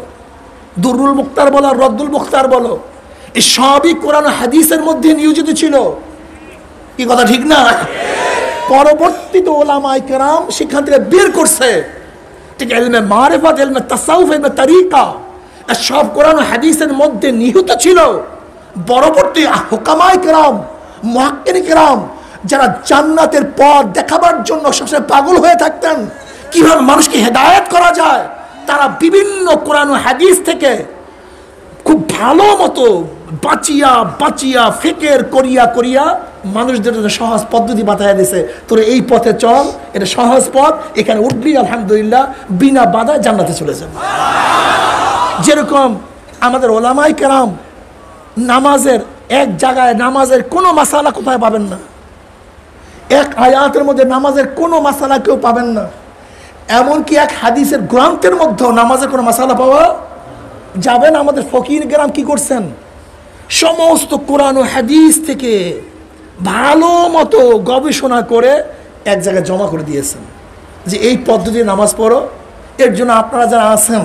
দুরুল মুখতার বলো, রদ্দুল মুখতার বলো, এই সবই কোরআন হাদিসের মধ্যে নিয়োজিত ছিল। কি কথা ঠিক না? পরবর্তীতে ওলামায়ে কেরাম সেখান থেকে বের করছে, ঠিক ইলমে মারিফাত, ইলমে তাসাউফ, ইলমে তরিকা সব কোরআন হাদিসের মধ্যে নিহিত ছিল। পরবর্তী হুকামায়ে কেরাম, মুহাক্কিকিনে কেরাম যারা জান্নাতের পথ দেখাবার জন্য সবসময় পাগল হয়ে থাকতেন, কিভাবে মানুষকে হেদায়েত করা যায়, তারা বিভিন্ন কোরআন ও হাদিস থেকে খুব ভালো মতো বাঁচিয়া ফিকির করিয়া মানুষদের জন্য সহজ পদ্ধতি বাতায় দিয়েছে। তোরা এই পথে চল, এটা সহজ পথ, এখানে উঠবি আলহামদুলিল্লাহ বিনা বাধায় জান্নাতে চলে যাবে। যেরকম আমাদের ওলামায়ে কেরাম নামাজের এক জায়গায় নামাজের কোনো মাসালা কোথায় পাবেন না, এক আয়াতের মধ্যে নামাজের কোনো মাসালা কেউ পাবেন না। এমনকি এক হাদিসের গ্রন্থের মধ্যেও নামাজের কোনো মাসালা পাওয়া যাবে না। আমাদের ফকির কেরাম কি করছেন? সমস্ত কোরআন ও হাদিস থেকে ভালো মতো গবেষণা করে এক জায়গায় জমা করে দিয়েছেন যে এই পদ্ধতিতে নামাজ পড়ো। এর জন্য আপনারা যারা আছেন,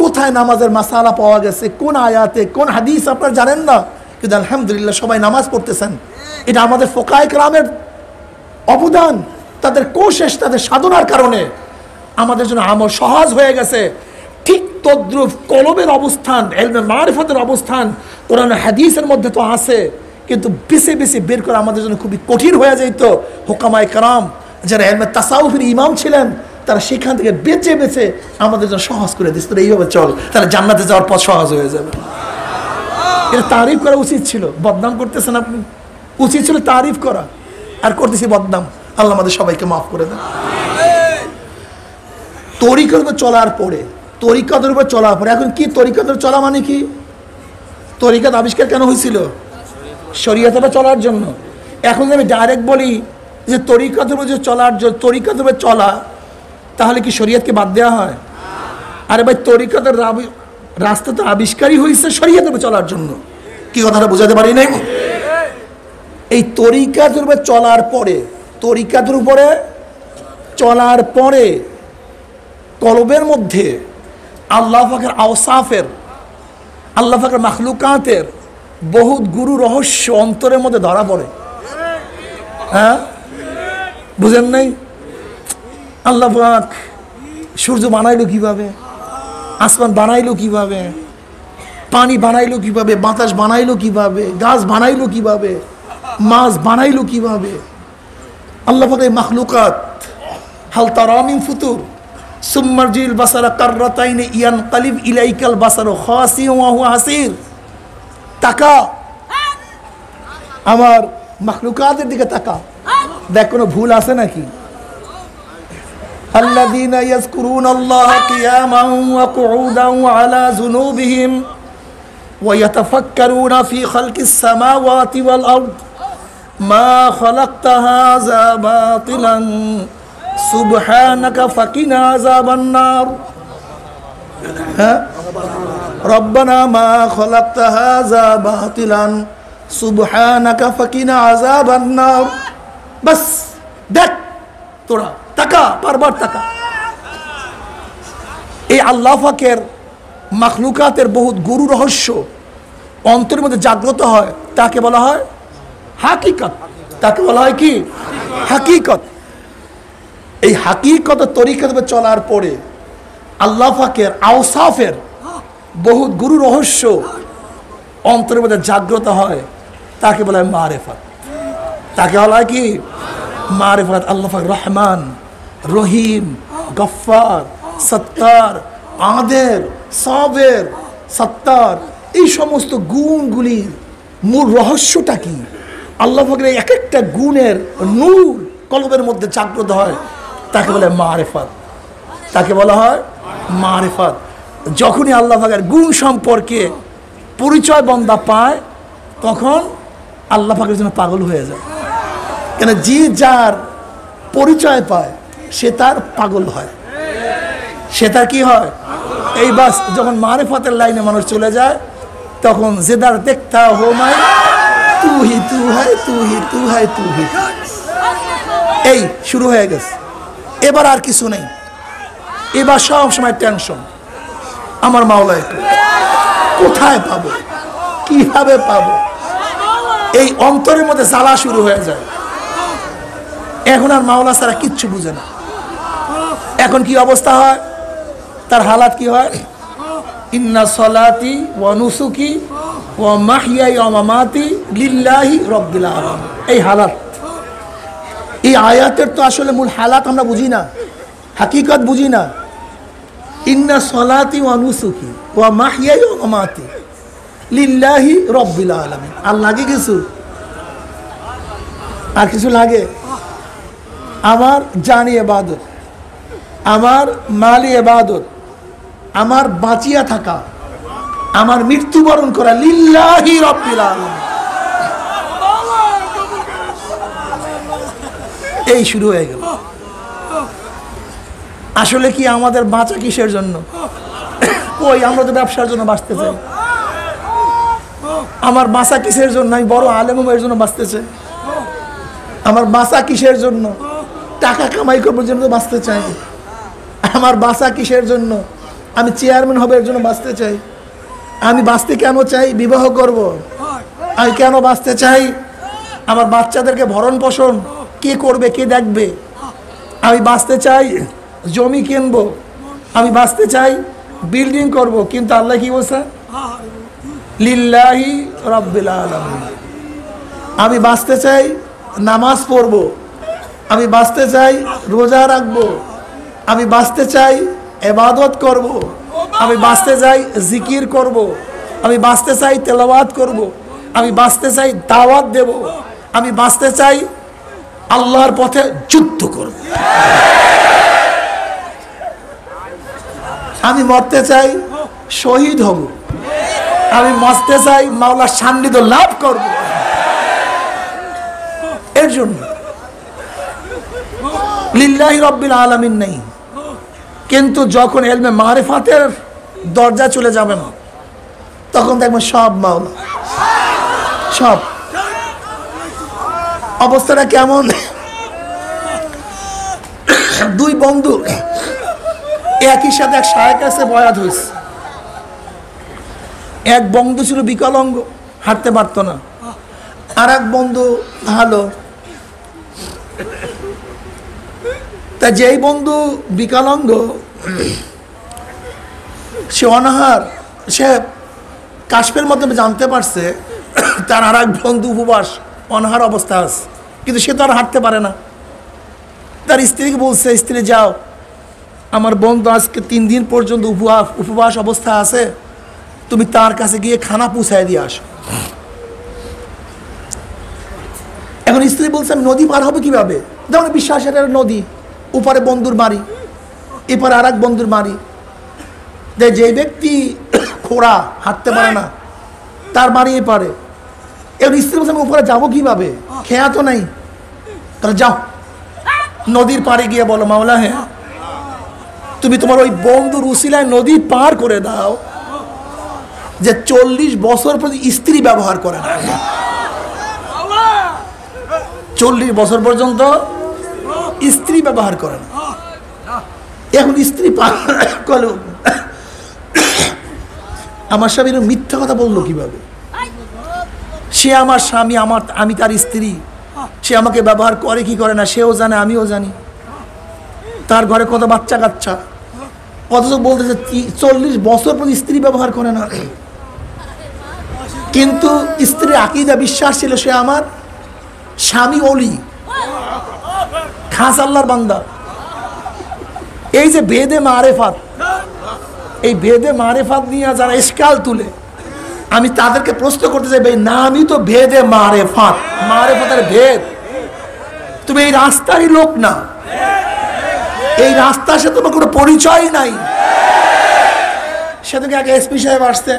কোথায় নামাজের মাসালা পাওয়া গেছে, কোন আয়াতে, কোন হাদিস আপনারা জানেন না, কিন্তু আলহামদুলিল্লাহ সবাই নামাজ পড়তেছেন। এটা আমাদের ফোকায়ে কেরামের অবদান, তাদের কোশিশ, তাদের সাধনার কারণে আমাদের জন্য আমল সহজ হয়ে গেছে। ঠিক তদ্রুপ কলবের অবস্থান, ইলমে মারিফতের অবস্থান কোরআন হাদিসের মধ্যে তো আছে। কিন্তু বেছে বেছে বের করা আমাদের জন্য খুবই কঠিন হয়ে যেত। হুকামায়ে কেরাম যারা ইলমে তাসাউফের ইমাম ছিলেন তারা সেখান থেকে বেছে বেছে আমাদের জন্য সহজ করে দিচ্ছে, তোরা এইভাবে চল, তাহলে জান্নাতে যাওয়ার পথ সহজ হয়ে যাবে। এটা তারিফ করা উচিত ছিল, বদনাম করতেছেন আপনি। উচিত ছিল তারিফ করা, আর করতেছি বদনাম। আল্লাহ আমাদের সবাইকে মাফ করে দেন। তরিকার উপর চলার পরে, তরিকাতের উপর চলার পরে, এখন কি তরিকাতের চলা মানে কি? তরিকাত আবিষ্কার কেন হয়েছিল? শরীয়তের চলার জন্য। এখন যদি আমি ডাইরেক্ট বলি যে তরিকাতের উপর যে চলার জন্য, তরিকাতের উপর চলা, তাহলে কি শরীয়তকে বাদ দেওয়া হয়? আরে ভাই, তরিকাতের রাস্তা তো আবিষ্কারই হয়েছে শরীয়তের উপর চলার জন্য। কি কথাটা বোঝাতে পারি নাই? এই তরিকাতের উপর চলার পরে, তরিকাতের উপরে চলার পরে কলবের মধ্যে আল্লাহ পাকের আওসাফের, আল্লাহ পাকের মাখলুকাতের বহুত গুরু রহস্য অন্তরের মধ্যে ধরা পড়ে। হ্যাঁ, বুঝেন নাই? আল্লাহ পাক সূর্য বানাইলো কিভাবে, আসমান বানাইলো কিভাবে, পানি বানাইলো কিভাবে, বাতাস বানাইলো কিভাবে, গাছ বানাইলো কিভাবে, মাছ বানাইলো কিভাবে। আল্লাহ পাকের মাখলুকাত, হাল তারা মিন ফুতুর সুম্মারজিল বাসারা কাররাতাইনি ইয়ানকালিব ইলাইকাল বাসারু খাসিয়্যান ওয়া হুয়া হাসির। তাকা, আমার মাখলুকাতের দিকে তাকা, দেখ কোনো ভুল আছে নাকি? আল্লাযীনা ইয়াযকুরুনাল্লাহা কিয়ামান ওয়া কুউদান ওয়া আলা যুনুবিহিম ওয়া ইয়াতাফাক্কারুনা ফি খালকিস সামাওয়াতি ওয়াল আরদ মা খালাকতা হাযা বাতিলান সুবহানাকা ফাকিনা আযাবান নার। হ্যাঁ, রব্বানা মা খালাকতা হাযা বাতিলান সুবহানাকা ফাকিনা আযাবান নার। বাস দেখ, তোরা তাকা, বারবার তাকা। এই আল্লাহ পাকের মাখলুকাতের বহুত গুরু রহস্য অন্তরের মধ্যে জাগ্রত হয়, তাকে বলা হয় হাকিকত। তাকে বলা হয় কি? হাকিকত। এই হাকিকত তরিকার উপর চলার পরে আল্লাহ পাকের আওসাফের বহুত গুরু রহস্য অন্তরের মধ্যে জাগ্রত হয়, তাকে বলা হয় মারিফাত। তাকে বলা হয় কি? মারিফাত। আল্লাহ পাক রহমান, রহিম, গফফার, সত্তার, আদের, সাবের, সত্তার, এই সমস্ত গুণগুলির মূল রহস্যটা কি? আল্লাহ পাকের এক একটা গুণের নূর কলবের মধ্যে জাগ্রত হয়, তাকে বলে মারিফাত। তাকে বলা হয় মারিফাত। যখনই আল্লাহ পাকের গুণ সম্পর্কে পরিচয় বান্দা পায়, তখন আল্লাহ পাকের জন্য পাগল হয়ে যায়। কেন? যে যার পরিচয় পায় সে তার পাগল হয়, সে তার কি হয়? এই বাস যখন মারিফাতের লাইনে মানুষ চলে যায়, তখন জেদার দেখতা হো মাই তু হি তু হায়, তু হি তু হায়, তু হি। এই শুরু হয়ে গেছে। এবার আর কিছু নেই, এবার সব সময় টেনশন, আমার মাওলায় কোথায় পাবো, কিভাবে পাবো। এই অন্তরের মধ্যে জ্বালা শুরু হয়ে যায়। এখন আর মাওলা ছাড়া কিচ্ছু বুঝে না। এখন কি অবস্থা হয়, তার হালাত কি হয়? ইন্না সলাতি ওয়া নুসুকি ওয়া মাহইয়াই ওয়া মামাতি লিল্লাহি রাব্বিল আলামিন। এই হালাত, এই আয়াতের তো আসলে মূল হালাত আমরা বুঝি না, হাকিকত বুঝি না। ইন্না সলাতি ওয়া নুসুকি ওয়া মাহইয়াই ওয়া মামাতি লিল্লাহি রাব্বিল আলামিন। আর লাগে কিছু? আর কিছু লাগে? আমার জানি ইবাদত, আমার মালি ইবাদত, আমার বাঁচিয়া থাকা, আমার মৃত্যুবরণ করা লিল্লাহি রাব্বিল আলামিন। এই শুরু হয়ে গেল। আসলে কি আমাদের বাঁচা কিসের জন্য? ওই আমরা তো ব্যবসার জন্য বাঁচতে চাই। আমার বাঁচা কিসের জন্য? আমি বড় আলেম এর জন্য বাঁচতে চাই। আমার বাঁচা কিসের জন্য? টাকা কামাই করবার জন্য বাঁচতে চাই। আমার বাঁচা কিসের জন্য? আমি চেয়ারম্যান হবে এর জন্য বাঁচতে চাই। আমি বাঁচতে কেন চাই? বিবাহ করব। আমি কেন বাঁচতে চাই? আমার বাচ্চাদেরকে ভরণ পোষণ কে করবে, কে দেখবে? আমি বাঁচতে চাই জমি কিনবো, আমি বাঁচতে চাই বিল্ডিং করব। কিন্তু আল্লাহ কি বলছে? লিল্লাহি রাব্বিল আলামিন। আমি বাঁচতে চাই নামাজ পড়ব, আমি বাঁচতে চাই রোজা রাখবো, আমি বাঁচতে চাই ইবাদত করব, আমি বাঁচতে চাই জিকির করব, আমি বাঁচতে চাই তেলাওয়াত করব, আমি বাঁচতে চাই দাওয়াত দেব, আমি বাঁচতে চাই আল্লাহর পথে যুদ্ধ করব, আমি মরতে চাই শহীদ হব, আমি মরতে চাই মাওলার সান্নিধ্য লাভ করব। এর জন্য লিল্লাহি রাব্বিল আলামিন নেই, কিন্তু যখন ইলমে মারিফাতের দরজা চলে যাবেন তখন দেখবেন সব মাওলা, সব। অবস্থাটা কেমন? দুই বন্ধু একই সাথে এক শায়েখের কাছে বয়াত হয়েছে। এক বন্ধু ছিল বিকলাঙ্গ, হাঁটতে পারতো না, আর এক বন্ধু ভালো। তা যেই বন্ধু বিকলাঙ্গ সে অনাহার, সে কাশফের মাধ্যমে জানতে পারছে তার আর এক বন্ধু উপবাস অনাহার অবস্থা আছে, কিন্তু সে তো আর হাঁটতে পারে না। তার স্ত্রীকে বলছে, স্ত্রী যাও, আমার বন্ধু আজকে 3 দিন পর্যন্ত উপবাস অবস্থা আছে, তুমি তার কাছে গিয়ে খানা পৌঁছায় দিয়ে আসো। এখন স্ত্রী বলছে, আমি নদী পার হবো কিভাবে? যেমন বিশ্বাসের নদী, উপরে বন্ধুর বাড়ি, এপারে আর এক বন্ধুর বাড়ি। যে ব্যক্তি খোড়া, হাঁটতে পারে না, তার বাড়ি এপারে। এবার স্ত্রী বলছে, আমি উপরে যাবো কিভাবে? খেয়া তো নাই। তাহলে যাও, নদীর পাড়ে গিয়ে বলো, মাওলা হ্যাঁ, তুমি তোমার ওই বন্ধুর উসিলায় নদী পার করে দাও যে 40 বছর পর্যন্ত স্ত্রী ব্যবহার করে না। 40 বছর পর্যন্ত স্ত্রী ব্যবহার করে না। এখন স্ত্রী করলো, আমার স্বামী মিথ্যা কথা বললো কিভাবে? সে আমার স্বামী, আমি তার স্ত্রী, সে আমাকে ব্যবহার করে কি করে না সেও জানে, আমিও জানি। তার ঘরে কত বাচ্চা কাচ্চা, অথচ বলতেছে 40 বছর পর স্ত্রী ব্যবহার করে না। কিন্তু স্ত্রীর আকীদা, বিশ্বাস ছিল সে আমার স্বামী ওলি, খাস আল্লাহর বান্দা। এই যে বেদে মারেফাত, এই বেদে মারেফাত নিয়ে যারা ইশকাল তুলে, আমি তাদেরকে প্রশ্ন করতে চাই, ভাই নামই তো ভেদে মারেফাত, মারেফাতের ভেদ। তুমি এই রাস্তারই লোক না, এই রাস্তার সাথে তোমার কোনো পরিচয় নাই। সেদিকে আগে এসপি সাহেব আসতে,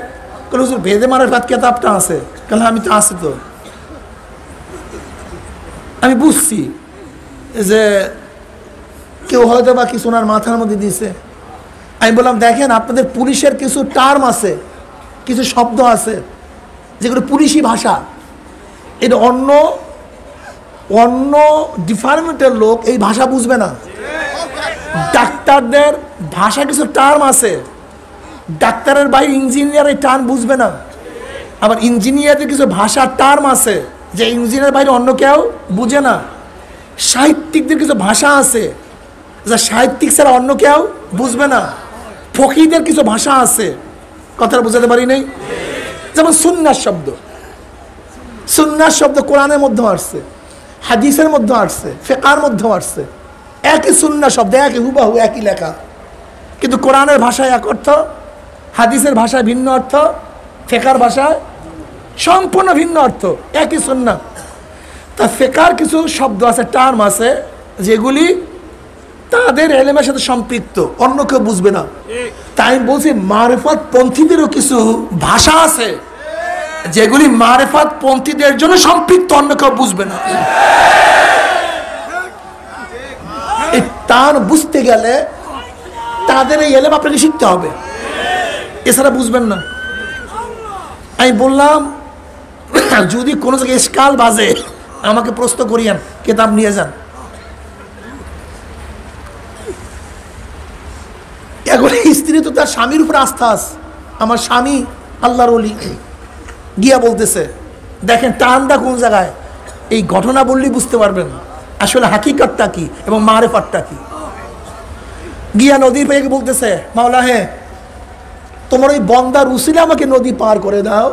হুজুর ভেদে মারেফাত কেতাবটা আছে, কারণ আমি তো আছে। তো আমি বুঝছি যে কেউ হয়তো বা কিছু ওনার মাথার মধ্যে দিয়েছে। আমি বললাম, দেখেন আপনাদের পুলিশের কিছু টার্ম আছে, কিছু শব্দ আছে যেগুলো পুলিশি ভাষা, এটা অন্য অন্য ডিপার্টমেন্টের লোক এই ভাষা বুঝবে না। ডাক্তারদের ভাষা কিছু টার্ম আছে, ডাক্তারের বাইরে ইঞ্জিনিয়ার এই টার্ম বুঝবে না। আবার ইঞ্জিনিয়ারদের কিছু ভাষার টার্ম আছে যে ইঞ্জিনিয়ার বাইরে অন্য কেউ বুঝে না। সাহিত্যিকদের কিছু ভাষা আছে যা সাহিত্যিক ছাড়া অন্য কেউ বুঝবে না। ফকিদের কিছু ভাষা আছে, কথাটা বুঝাতে পারি নাই। যেমন সুন্নাত শব্দ, সুন্নাত শব্দ কোরআনের মধ্যে আসছে, হাদিসের মধ্যে আসছে, ফিকহের মধ্যে আসছে। একই সুন্নাত শব্দ, একই হুবাহু একই লেখা, কিন্তু কোরআনের ভাষায় এক অর্থ, হাদিসের ভাষায় ভিন্ন অর্থ, ফিকহের ভাষায় সম্পূর্ণ ভিন্ন অর্থ, একই সুন্নাত। তা ফিকহের কিছু শব্দ আছে, টার্ম আছে, যেগুলি তাদের এলেমের সাথে সম্পৃক্ত, অন্য কেউ বুঝবে না। তাই আমি বলছি মারেফাত পন্থীদেরও কিছু ভাষা আছে যেগুলি মারেফাত পন্থীদের জন্য সম্পৃক্ত, অন্য কেউ বুঝবে না। এই টান বুঝতে গেলে তাদের এই এলেম আপনাকে শিখতে হবে, এছাড়া বুঝবেন না। আমি বললাম, যদি কোনো জায়গায় ইশকাল বাজে আমাকে প্রশ্ন করিয়েন, কিতাব নিয়ে যান। এখন স্ত্রী তো তার স্বামীর উপর আস্থা আছে, আমার স্বামী আল্লাহর ওলি, গিয়া বলতেছে, দেখেন টানটা কোন জায়গায়, এই ঘটনা বললেই বুঝতে পারবেন আসলে হাকিকতটা কি এবং মারেফাতটা কি। গিয়া নদীর পেয়ে বলতেছে, মাওলা হে, তোমার ওই বন্দার উসিলে আমাকে নদী পার করে দাও।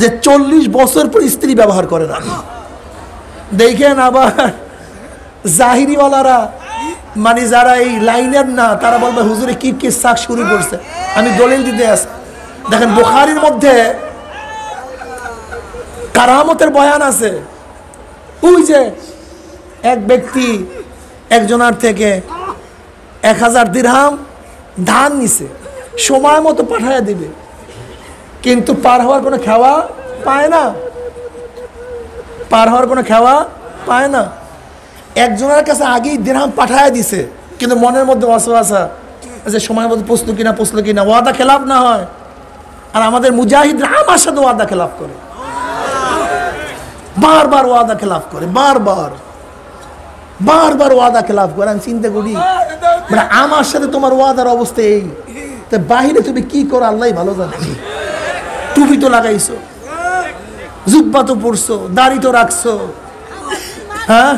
যে 40 বছর পর স্ত্রী ব্যবহার করে না। দেখেন আবার জাহিরিওয়ালারা, মানে যারা এই লাইনের না, তারা বলবে হুজুরে কি কি শাক শুরু করছে। আমি দলিল দিতে আসি, দেখেন বুখারীর মধ্যে কারামতের বয়ান আছে। ওই যে এক ব্যক্তি একজনার থেকে 1000 দিরহাম ধান নিছে, সময় মতো পাঠায় দিবে, কিন্তু পার হওয়ার কোনো খাওয়া পায় না, পার হওয়ার কোনো খাওয়া পায় না। একজনের কাছে আগেই দিরহাম পাঠায় দিছে, কিন্তু মনের মধ্যে ওয়াসওয়াসা যে সময় মতো পুষলো কিনা ওয়াদা খেলাফ না হয়। আর আমাদের মুজাহিদরা আমার সাথে ওয়াদা খেলাফ করে, বারবার ওয়াদা খেলাফ করে, বারবার ওয়াদা খেলাফ করে। আমি চিন্তা করি মানে আমার সাথে তোমার ওয়াদার অবস্থা এই, তো বাহিরে তুমি কি করো আল্লাহ ভালো জানে। টুপি তো লাগাইছো, জুব্বা তো পরছো, দাড়ি তো রাখছো, হ্যাঁ।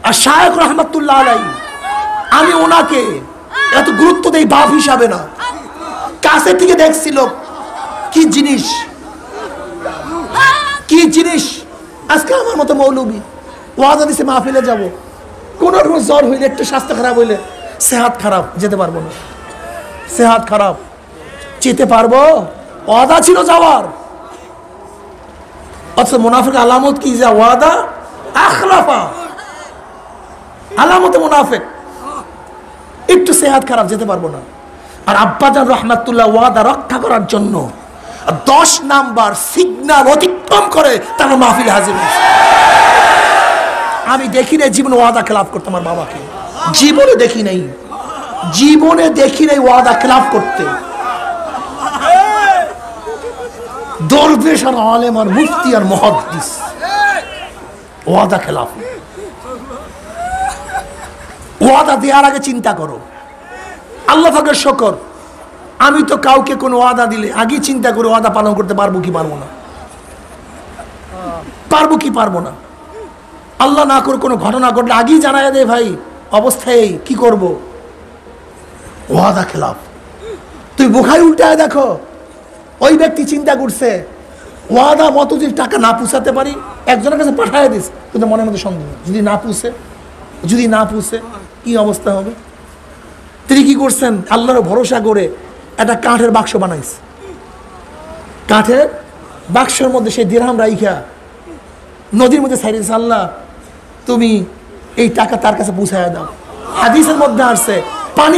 আর শায়েখ রহমাতুল্লাহ আলাইহি, আমি ওনাকে এত গুরুত্ব দেই বাপ হিসাবে না, কাছে থেকে দেখছিল কি জিনিস, কি জিনিস। আজকে আমার মতো মৌলবী ওয়াদা দিছে মাহফিলে যাব, কোন রকম জ্বর হইলে, একটু স্বাস্থ্য খারাপ হইলে, সেহাত খারাপ, যেতে পারবো না, সেহাত খারাপ, যেতে পারবো, ওয়াদা ছিল যাওয়ার। অথচ মুনাফিক আলামত কি, যা ওয়াদা আখলাফা, আলামতে মুনাফিক, একটু সেহাত খারাপ, যেতে পারবো না। আর আব্বাজান রহমাতুল্লাহ ওয়াদা রক্ষা করার জন্য 10 নাম্বার সিগন্যাল অতিক্রম করে তারা মাহফিলে হাজির হয়েছে। আমি দেখি নাই জীবনে ওয়াদা খেলাফ করতে আমার বাবাকে, জীবনে দেখি নাই, জীবনে দেখি নাই ওয়াদা খেলাফ করতে। দরবেশ আর আলেম আর মুফতি আর মুহাদ্দিস ওয়াদা খেলাফ। ওয়াদা দেওয়ার আগে চিন্তা করো। আল্লাহ পাকের শুকর, আমি তো কাউকে কোনো ওয়াদা দিলে আগে চিন্তা করে ওয়াদা পালন করতে পারবো কি পারবো না, পারবো কি পারবো না। আল্লাহ না করে কোনো ঘটনা ঘটলে আগেই জানায় দেয় ভাই অবস্থায় কি করব, ওয়াদা খেলাফ। তুই বুখারী উল্টায় দেখো, ওই ব্যক্তি চিন্তা করছে ওয়াদা মতো যদি টাকা না পুষাতে পারি, একজনের কাছে পাঠায় দিস, কিন্তু মনের মধ্যে সন্দেহ, যদি না পুষে কি অবস্থা হবে। তিনি কি করছেন, আল্লাহর ভরসা করে একটা কাঠের বাক্স বানাইছে, কাঠের বাক্সের মধ্যে সেই দিরহাম রাইখা নদীর মধ্যে ছাইড়ে দিয়েছে, আল্লাহ তুমি এই টাকা তার কাছে পৌঁছায় দাও। হাদিসের মধ্যে আসছে পানি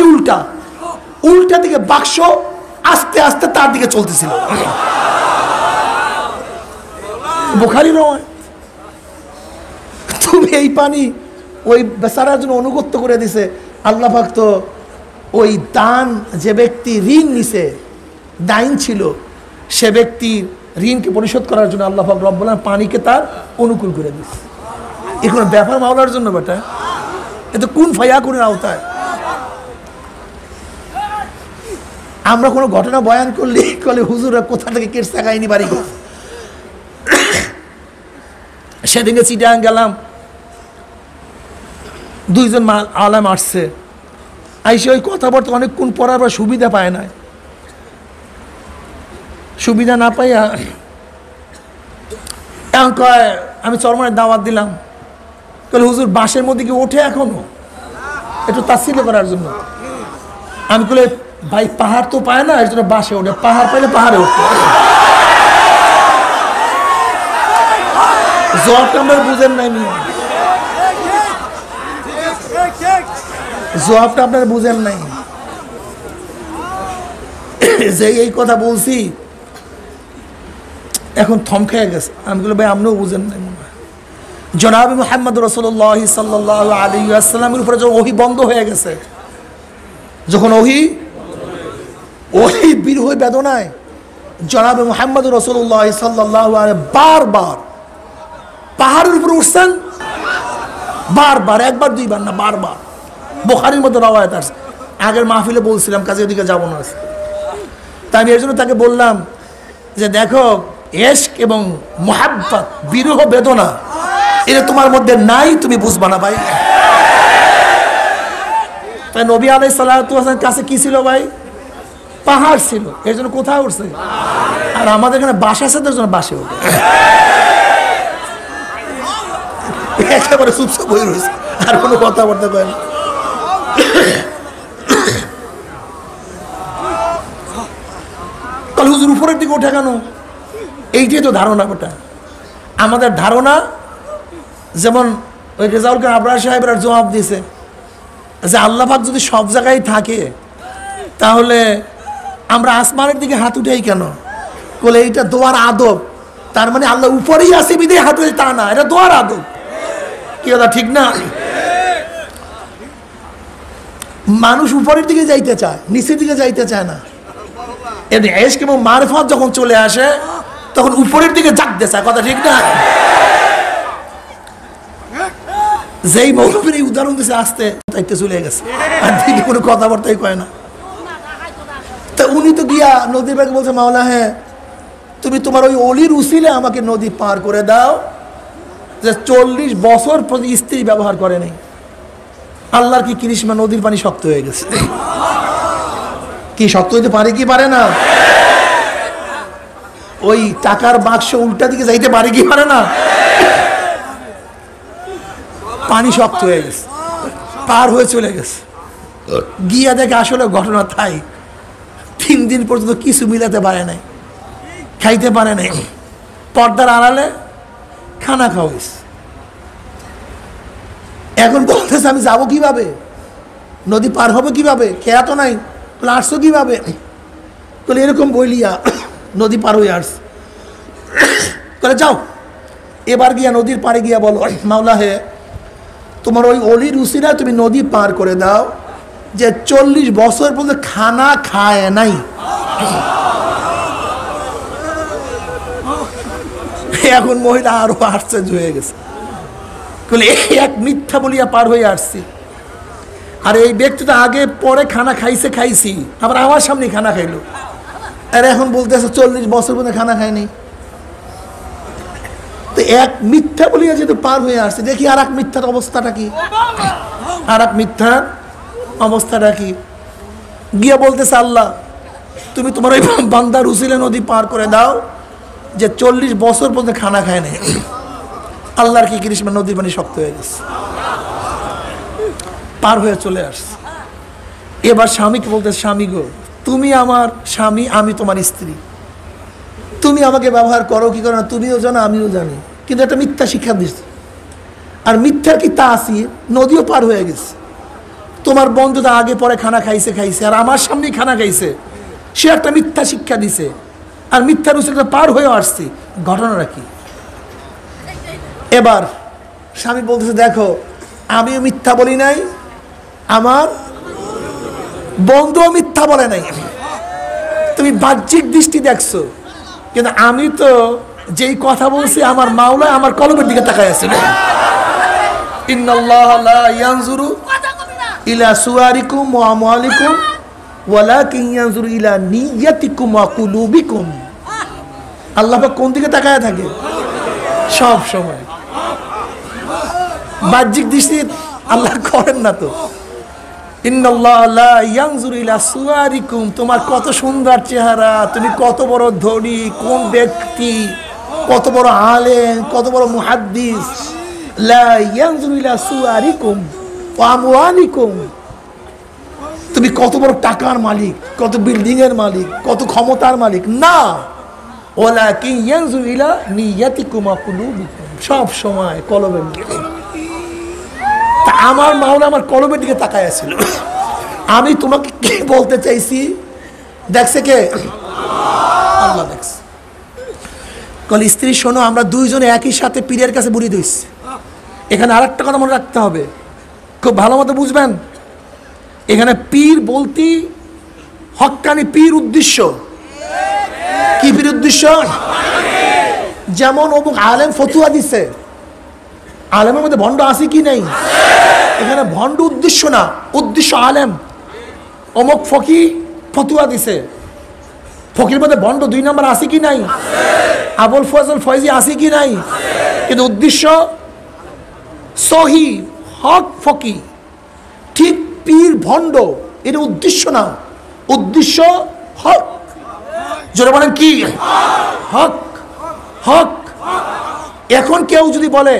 উল্টা দিকে বাক্স আস্তে আস্তে তার দিকে চলতেছিল। বুখারী নয়, তুমি এই পানি ওই বেচারার জন্য অনুগত্য করে দিছে। আল্লাহ পাক তো ওই দান, যে ব্যক্তি ঋণ নিছে, দাইন ছিল, সে ব্যক্তির ঋণকে পরিশোধ করার জন্য আল্লাহ পাক রব্বুল আলামিন পানিকে তার অনুকূল করে দিচ্ছে। এখন ব্যাপার মাওলার জন্য বেটা, এ তো কোন ফায়া কোন আওতায়। আমরা কোনো ঘটনা বয়ান করলে হুজুররা কোথা থেকে কেটে কাহিনী বাড়ি করে। সেদিকে চিটাং গেলাম, 2 জন আলেম আসছে, আইসে ওই কথাবার্তা অনেকক্ষণ পড়ার পর সুবিধা পায় না, সুবিধা না পাইয়া এখন কয় আমি চরমনের দাওয়াত দিলাম, তাহলে হুজুর বাসের মধ্যে কি ওঠে এখনো, একটু তাসিল করার জন্য। আমি বলে ভাই পাহাড় তো পায় না, এর জন্য বাসে ওঠে, পাহাড় পাইলে পাহাড়ে উঠতে। জবাবটা আমরা বুঝেন নাই, জবাবটা আপনারা বুঝেন নাই। যে এই কথা বলছি এখন থম খেয়ে গেছে। আমি বলি ভাই আপনিও বুঝেন নাই। জনাব মুহাম্মদ রাসূলুল্লাহ সাল্লাল্লাহু আলাইহি ওয়াসাল্লামের উপরে যখন ওহী বন্ধ হয়ে গেছে, যখন ওহী বিরহ বেদনায় জনাব মুহাম্মদ রাসূলুল্লাহ সাল্লাল্লাহু আলাইহি বারবার পাহাড়ের উপরে উঠছেন, বারবার, একবার দুইবার না, বারবার। বুখারীর মধ্যে রওয়ায়াত আছে। আগের মাহফিলে বলছিলাম কাজে ওদিকে যাবো না, তাই আমি এর জন্য তাকে বললাম যে দেখো ইশক এবং মুহাব্বত, বিরহ বেদনা, এটা তোমার মধ্যে নাই, তুমি বুঝবা না ভাই। তাই নবী আলাইহিস সালাতু ওয়াস সালামের কাছে কি ছিল ভাই? পাহাড় ছিল, এই জন্য কোথায় উঠছে? আর আমাদের এখানে বাসা আছে, তার জন্য বাসে ওঠে। একেবারে চুপচাপ হয়ে রয়েছে, আর কোনো কথাবার্তা কয় না। তাহলে হুজুর উপরের দিকে ওঠে কেন? এইটাই তো ধারণা। ওটা আমাদের ধারণা। যেমন ওই রেজাউল খান আবরার সাহেবের জবাব দিয়েছে যে আল্লাহ পাক যদি সব জায়গায় থাকে তাহলে আমরা আসমানের দিকে হাত উঠাই কেন? বলে এইটা দোয়ার আদব। তার মানে আল্লাহ উপরেই আছে বিদে হাত উঠে, তা না, এটা দোয়ার আদব। কি কথা ঠিক না? মানুষ উপরের দিকে যাইতে চায়, নিচের দিকে যাইতে চায় না। এর ইশক এবং মারিফত যখন চলে আসে তখন উপরের দিকে জাগতে চায়। কথা ঠিক না? যেই মৌলবীর এই উদাহরণ দিচ্ছে আসতে তাইতে চলে গেছে, আর দিকে কোনো কথাবার্তাই কয় না। তা উনি তো গিয়া নদীর পাড়ে বলছে, মাওলা হ্যাঁ তুমি তোমার ওই অলির উসিলে আমাকে নদী পার করে দাও যে 40 বছর প্রতি স্ত্রী ব্যবহার করে নাই। আল্লাহর কি কৃষ্ণা, নদীর পানি শক্ত হয়ে গেছে। কি শক্ত হইতে পারে কি পারে না? ওই টাকার বাক্স উল্টা দিকে যাইতে পারে কি পারে না? পানি শক্ত হয়ে গেছে, পার হয়ে চলে গেছে। গিয়া দেখে আসলে ঘটনা তাই, 3 দিন পর্যন্ত কিছু মিলাতে পারে নাই, খাইতে পারে নাই। পর্দার আড়ালে খানা খাওয়াইছে। এখন বলতেছে আমি যাবো কিভাবে, নদী পার হবে কিভাবে, খেয়া তো নাই, আসছো কিভাবে? তাহলে এরকম বলিয়া নদী পার হয়ে আসছে। তাহলে যাও এবার গিয়া নদীর পাড়ে গিয়া বলো, মাওলা হে তোমার ওই অলির উসিলা তুমি নদী পার করে দাও যে 40 বছর পর্যন্ত খানা খায় নাই। এখন মহিলা আরো আশ্চর্য হয়ে গেছে, এক মিথ্যা বলিয়া পার হয়ে আসছি। আর এই ব্যক্তি তো আগে পরে খানা খাইছি, আবার আমার সামনে খানা খাইলো, আর এখন বলতেছে 40 বছর পর্যন্ত খানা খায়নি। তো এক মিথ্যা বলিয়া যেহেতু পার হয়ে আসছে, দেখি আর এক মিথ্যার অবস্থাটা কি, আর এক মিথ্যার অবস্থাটা কি। গিয়া বলতেছে আল্লাহ তুমি তোমার ওই বান্দার উসিলে নদী পার করে দাও যে 40 বছর পর্যন্ত খানা খায় নাই। আল্লাহর কি কৃষ্ণ, নদীর পানি শক্ত হয়ে গেছে, পার হয়ে চলে আসছে। এবার স্বামীকে বলতেছে, স্বামী গো তুমি আমার স্বামী, আমি তোমার স্ত্রী, তুমি আমাকে ব্যবহার করো কি করো না তুমিও জানো আমিও জানি, কিন্তু একটা মিথ্যা শিক্ষা দিচ্ছে। আর মিথ্যার কি তাসির, নদীও পার হয়ে গেছে। তোমার বন্ধু তো আগে পরে খানা খাইছে, আর আমার সামনেই খানা খাইছে, সে একটা মিথ্যা শিক্ষা দিছে, আর মিথ্যার উচিত পার হয়ে আসছি, ঘটনাটা কি? এবার স্বামী বলতেছে, দেখো আমিও মিথ্যা বলি নাই, আমার বন্ধুও মিথ্যা বলে নাই, তুমি বাহ্যিক দৃষ্টি দেখছো, কিন্তু আমি তো যেই কথা বলছি আমার মাওলা আমার কলমের দিকে তাকায় আছে। ইন্নাল্লাহ লা ইয়ানজুরু ইলা সুয়ারিকুম ওয়া আমওয়ালিকুম ওয়ালাকিন ইয়ানজুরু ইলা নিয়াতিকুম ওয়া কুলুবিকুম। আল্লাহ পাক কোন দিকে তাকায় থাকে? সব সময়। বাহ্যিক দৃষ্টি আল্লাহ করেন না তো। ইন্নাল্লাহ লা ইয়ানজুরু ইলা সুয়ারিকুম, তোমার কত সুন্দর চেহারা, তুমি কত বড় ধনী, কোন ব্যক্তি, কত বড় আলেম, কত বড় মুহাদ্দিস। লা ইয়ানজুরু ইলা সুয়ারিকুম ওয়া আমওয়ালিকুম, তুমি কত বড় টাকার মালিক, কত বিল্ডিং এর মালিক, কত ক্ষমতার মালিক না। ওয়ালাকিন ইয়ানজুরু ইলা নিয়াতিকুম ওয়া কুলুবিকুম, সব সময় কলবের দিকে। আমার মাওলা আমার কলমের দিকে তাকায় আছিল। আমি তোমাকে কি বলতে চাইছি দেখছে কে? আল্লাহ দেখছে। কল স্ত্রী শোনো, আমরা দুইজনে একই সাথে পীরের কাছে বুড়ি দিচ্ছি। এখানে আর একটা কথা মনে রাখতে হবে, খুব ভালো মতো বুঝবেন। এখানে পীর বলতে হক্কানি পীর উদ্দেশ্য কি? পীর উদ্দেশ্য যেমন অমুক আলেম ফতুয়া দিছে, আলেমের মধ্যে ভণ্ড আছে কি নেই? এখানে ভণ্ড উদ্দেশ্য না, উদ্দেশ্য আলেম। অমুক ফকি ফতুয়া দিছে, ফকির মধ্যে ভণ্ড 2 নম্বর আছে কি নাই? আবুল ফজল ফয়জি আছে কি নাই? কিন্তু উদ্দেশ্য সহি হক ফকি। ঠিক পীর ভণ্ড, এটা উদ্দেশ্য না, উদ্দেশ্য হক। জোরে বলেন কি? হক হক। এখন কেউ যদি বলে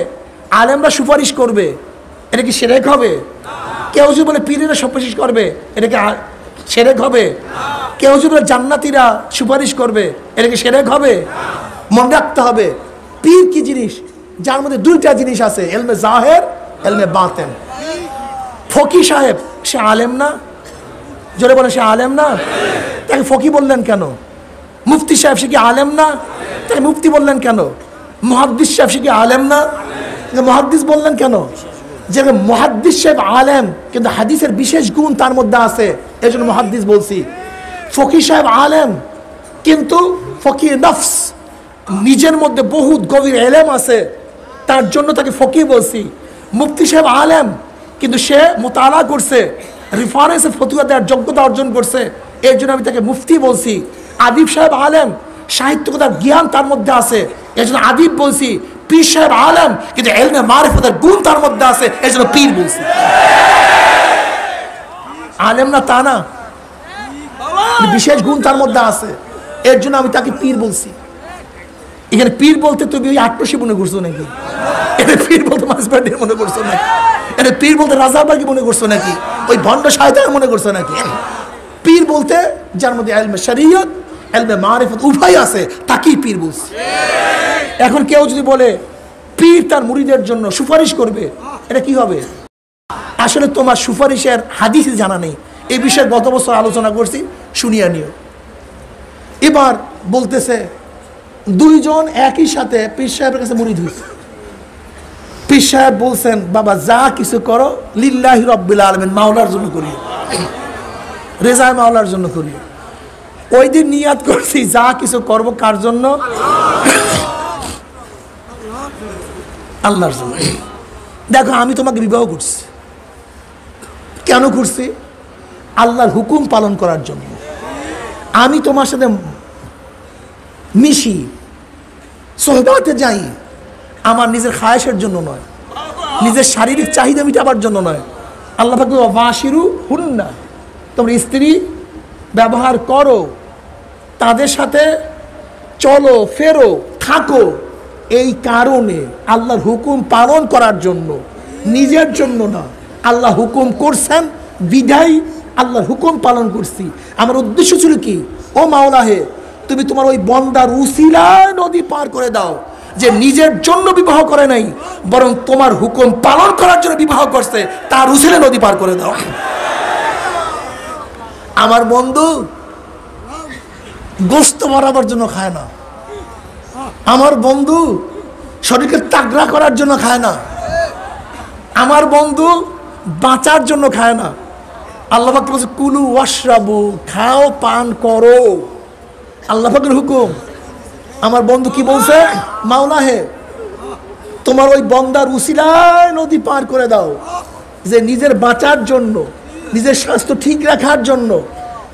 আলেমরা সুপারিশ করবে, এটা কি শিরক হবে? কেউ যদি বলে পীরেরা সুপারিশ করবে, এটা কি শিরক হবে? কেউ যদি বলে জান্নাতীরা সুপারিশ করবে, এটা কি শিরক হবে? মনে রাখতে হবে পীর কি জিনিস, যার মধ্যে দুইটা জিনিস আছে, এলমে জাহের, এলমে বাতেন। ফকি সাহেব সে আলেম না? জোরে বলে সে আলেম না? তাকে ফকি বললেন কেন? মুফতি সাহেব সে কি আলেম না? তাকে মুফতি বললেন কেন? মুহাদ্দিস সাহেব সে কি আলেম না? মুহাদ্দিস বললেন কেন? যে মুহাদ্দিস সাহেব আলেম, কিন্তু হাদিসের বিশেষ গুণ তার মধ্যে আছে, এই জন্য মুহাদ্দিস বলছি। ফকি সাহেব আলেম, কিন্তু ফকি নফস, নিজের মধ্যে বহুত গভীর এলেম আছে, তার জন্য তাকে ফকি বলছি। মুফতি সাহেব আলেম, কিন্তু সে মুতালা করছে, রেফারেন্সে ফতুয়া দেওয়ার যোগ্যতা অর্জন করছে, এর জন্য আমি তাকে মুফতি বলছি। আদিব সাহেব আলেম, সাহিত্যকতার জ্ঞান তার মধ্যে আছে, এর জন্য আদিব বলছি। পীর সাহেব আলেম, কিন্তু ইলমে মারিফতের গুণ তার মধ্যে আছে, এর জন্য পীর বলছি। আলেম না তা না, বিশেষ গুণ তার মধ্যে আছে, এর জন্য আমি তাকে পীর বলছি। এখানে পীর বলতে তুমি ওই আট্রসি মনে করছো নাকি? এটা পীর বলতে মাসবাড়ির মনে করছো নাকি? এটা পীর বলতে রাজাবাগি মনে করছো নাকি? ওই ভণ্ড সাহিত্য মনে করছো নাকি? পীর বলতে যার মধ্যে ইলমে শরীয়ত, ইলমে মারিফত উভয় আছে, তাকেই পীর বলছে। এখন কেউ যদি বলে পীর তার মুরিদের জন্য সুপারিশ করবে, এটা কি হবে? আসলে তোমার সুপারিশের হাদিস জানা নেই, এই বিষয়ে গত বছর আলোচনা করছি, শুনিয়া নিও। এবার বলতেছে দুইজন একই সাথে পীর সাহেবের কাছে মুরিদ হয়েছে। পীর সাহেব বলছেন, বাবা যা কিছু করো লিল্লাহি রাব্বিল আলামিন, মাওলার জন্য করিও, রেজা মাওলার জন্য করিও। ওই দিন নিয়াত করছি যা কিছু করব কার জন্য? আল্লাহর জন্য। দেখো আমি তোমাকে বিবাহ করছি, কেন করছি? আল্লাহর হুকুম পালন করার জন্য। আমি তোমার সাথে মিশি, সোহবাতে যাই, আমার নিজের খায়েশের জন্য নয়, নিজের শারীরিক চাহিদা মিটাবার জন্য নয়। আল্লাহ পাক ওয়াশিরু হুন্না, তোমরা স্ত্রী ব্যবহার করো, তাদের সাথে চলো ফেরো থাকো, এই কারণে আল্লাহর হুকুম পালন করার জন্য, নিজের জন্য না। আল্লাহ হুকুম করছেন বিধায় আল্লাহর হুকুম পালন করছি। আমার উদ্দেশ্য ছিল কি, ও মাওলা হে, তুমি তোমার ওই বন্দার উসিলায় নদী পার করে দাও, যে নিজের জন্য বিবাহ করে নাই, বরং তোমার হুকুম পালন করার জন্য বিবাহ করছে, তার উসিলায় নদী পার করে দাও। আমার বন্ধু গোস্ত বাড়াবার জন্য খায় না, আমার বন্ধু শরীরকে তাগড়া করার জন্য খায় না, আমার বন্ধু বাঁচার জন্য খায় না। আল্লাহ পাক বলছে কুলু ওয়াশরাবু, খাও পান করো, আল্লাহ পাকের হুকুম। আমার বন্ধু কি বলছে, মাওলা হে, তোমার ওই বন্দার উসিলায় নদী পার করে দাও, যে নিজের বাঁচার জন্য, নিজের স্বাস্থ্য ঠিক রাখার জন্য,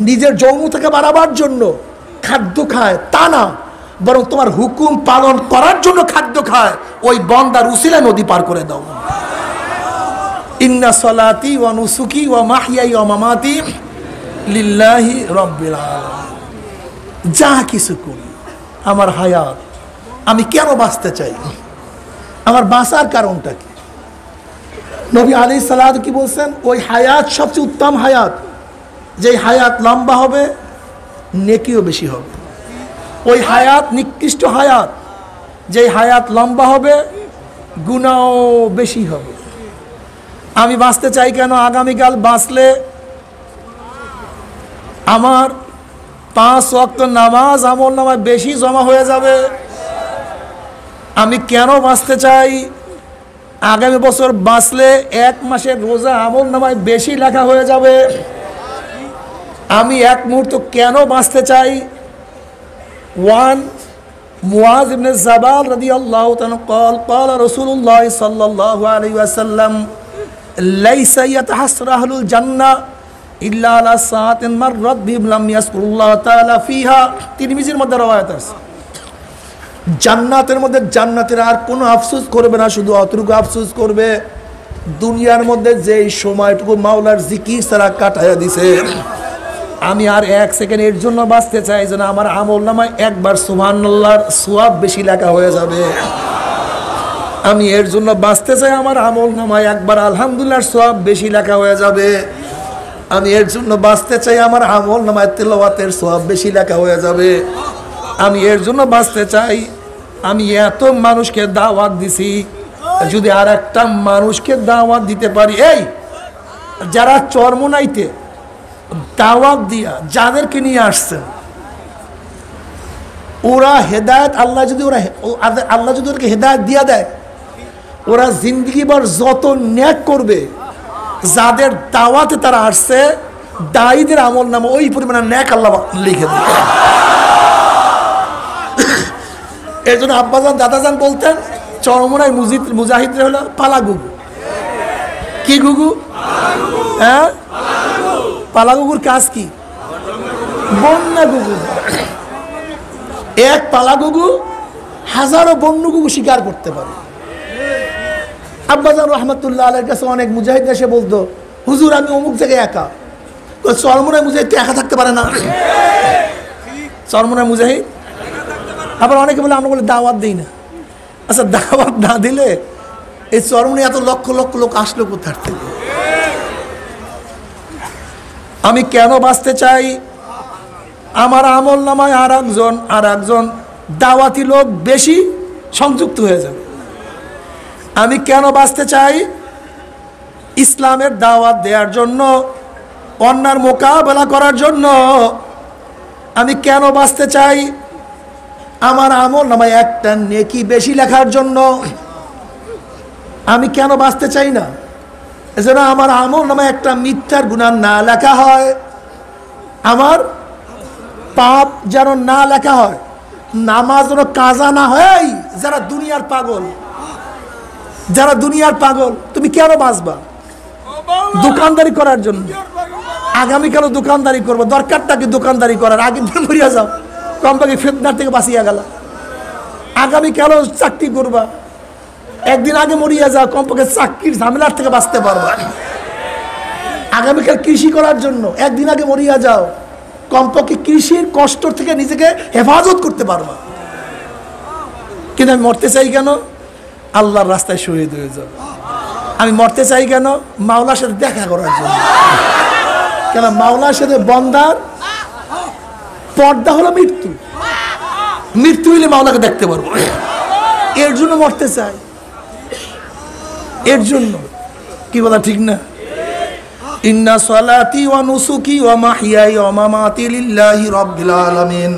নিজের যৌনতাকে বাড়াবার জন্য খাদ্য খায় তা না, বরং তোমার হুকুম পালন করার জন্য খাদ্য খায়, ওই বন্দার উসিলায় নদী পার করে দাও। ইন্না সলাতি ওয়া নুসুকি ওয়া মাহইয়াই ওয়া মামাতি লিল্লাহি রাব্বিল আলামিন। যা কিছু করি, আমার হায়াত, আমি কেন বাঁচতে চাই, আমার বাঁচার কারণটা কি? নবী আলাইহিস সালাত কি বলছেন, ওই হায়াত সবচেয়ে উত্তম হায়াত, যেই হায়াত লম্বা হবে নেকিও বেশি হবে। ওই হায়াত নিকৃষ্ট হায়াত, যেই হায়াত লম্বা হবে গুনাহও বেশি হবে। আমি বাঁচতে চাই কেন? আগামীকাল বাঁচলে আমার 5 ওয়াক্ত নামাজ আমল নামায় বেশি জমা হয়ে যাবে। আমি কেন বাঁচতে চাই? আগামী বছর বাঁচলে 1 মাসের রোজা আমল নামায় বেশি লেখা হয়ে যাবে। আমি এক মুহূর্ত কেন বাঁচতে চাই? ওয়ান মুআজ ইবনে জাবাল রাদিয়াল্লাহু তাআলা قال قال رسول الله صلى الله عليه وسلم ليس يتحسر أهل الجنة إلا على ساعة مرت بهم لم يذكروا الله تعالى فيها। তিরমিজির মধ্যে রওয়ায়াত আছে, জান্নাতের মধ্যে জান্নাতীরা আর কোনো আফসোস করবে না, শুধু অতটুকু আফসোস করবে দুনিয়ার মধ্যে যেই সময়টুকু মাওলার জিকির ছাড়া কাটাইয়া দিছে, আমি আর 1 সেকেন্ড এর জন্য বাঁচতে চাই যেন আমার আমল নামায় একবার সুবহানাল্লাহর সওয়াব বেশি লেখা হয়ে যাবে। আমি এর জন্য বাঁচতে চাই আমার আমল নামায় একবার আলহামদুলিল্লাহর সওয়াব বেশি লেখা হয়ে যাবে। আমি এর জন্য বাঁচতে চাই আমার আমল নামায় তিলাওয়াতের সওয়াব বেশি লেখা হয়ে যাবে। আমি এর জন্য বাঁচতে চাই আমি এত মানুষকে দাওয়াত দিছি, যদি আর একটা মানুষকে দাওয়াত দিতে পারি, এই যারা চরমোনাইতে দাওয়াত দিয়া যাদেরকে নিয়ে আসছেন ওরা হেদায়েত আল্লাহ যদি ওদেরকে হেদায়েত দিয়া দেয়, ওরা জিন্দেগিভর যত ন্যাক করবে, যাদের দাওয়াতে তারা আসছে দায়ীদের আমল নামে ওই পরিমাণে ন্যাক আল্লাহ লিখে দেবে। এর জন্য আব্বাজান দাদাজান বলতেন চরমোনাই মুজাহিদরা হলো পালা গুগু। কি গুগু? হ্যাঁ, পালা গুগুর কাজ কি? বন্যা গুগু। এক পালা গুগু হাজারো বন্য গুগু শিকার করতে পারে। আব্বাজান রহমতুল্লাহ আলাইহির কাছে অনেক মুজাহিদ এসে বলতো, হুজুর আমি অমুক জায়গায় একা। চরমোনাই মুজাহিদ একা থাকতে পারে না। চরমোনাই মুজাহিদ আবার অনেকে বলে আমরা বলে দাওয়াত দিই না। আচ্ছা, দাওয়াত না দিলে এই চরমোনাই এত লক্ষ লক্ষ লোক আসলো কোথার থেকে? আমি কেন বাঁচতে চাই? আমার আমল নামায় আর একজন দাওয়াতি লোক বেশি সংযুক্ত হয়ে যাবে। আমি কেন বাঁচতে চাই? ইসলামের দাওয়াত দেওয়ার জন্য, অন্যার মোকাবেলা করার জন্য। আমি কেন বাঁচতে চাই? আমার আমল নামায় একটা নেকি বেশি লেখার জন্য। আমি কেন বাঁচতে চাই না? এজন্য আমার আমল নামায় একটা মিথ্যার গুনাহ না লেখা হয়, আমার পাপ যেন না লেখা হয়, নামাজ যেন কাজা না হয়। যারা দুনিয়ার পাগল, তুমি কেন বাঁচবা? দোকানদারি করার জন্য। আগামীকালও দোকানদারি করবো, দরকারটা কি দোকানদারি করার? আগে দিন মরিয়া যাও, কমপক্ষে ফিতনার থেকে বাঁচিয়া গেল। আগামীকালও চাকরি করবা, একদিন আগে মরিয়া যাও, কমপক্ষে চাকরির ঝামেলার থেকে বাঁচতে পারবা। আগামীকাল কৃষি করার জন্য একদিন আগে মরিয়া যাও, কমপক্ষে কৃষির কষ্ট থেকে নিজেকে হেফাজত করতে পারবা। কিন্তু আমি মরতে চাই কেন? আল্লাহর রাস্তায় শহীদ হয়ে যাব। আমি মরতে চাই কেন? মাওলার সাথে দেখা করার জন্য। কেন? মাওলার সাথে বন্দার পর্দা হলো মৃত্যু। মৃত্যু হইলে মাওলাকে দেখতে পারবো, এর জন্য মরতে চাই। এর জন্য কি বলা ঠিক না? ইন্না সালাতি ওয়া নুসুকি ওয়া মাহইয়ায়া ওয়া মামাতি লিল্লাহি রাব্বিল আলামিন।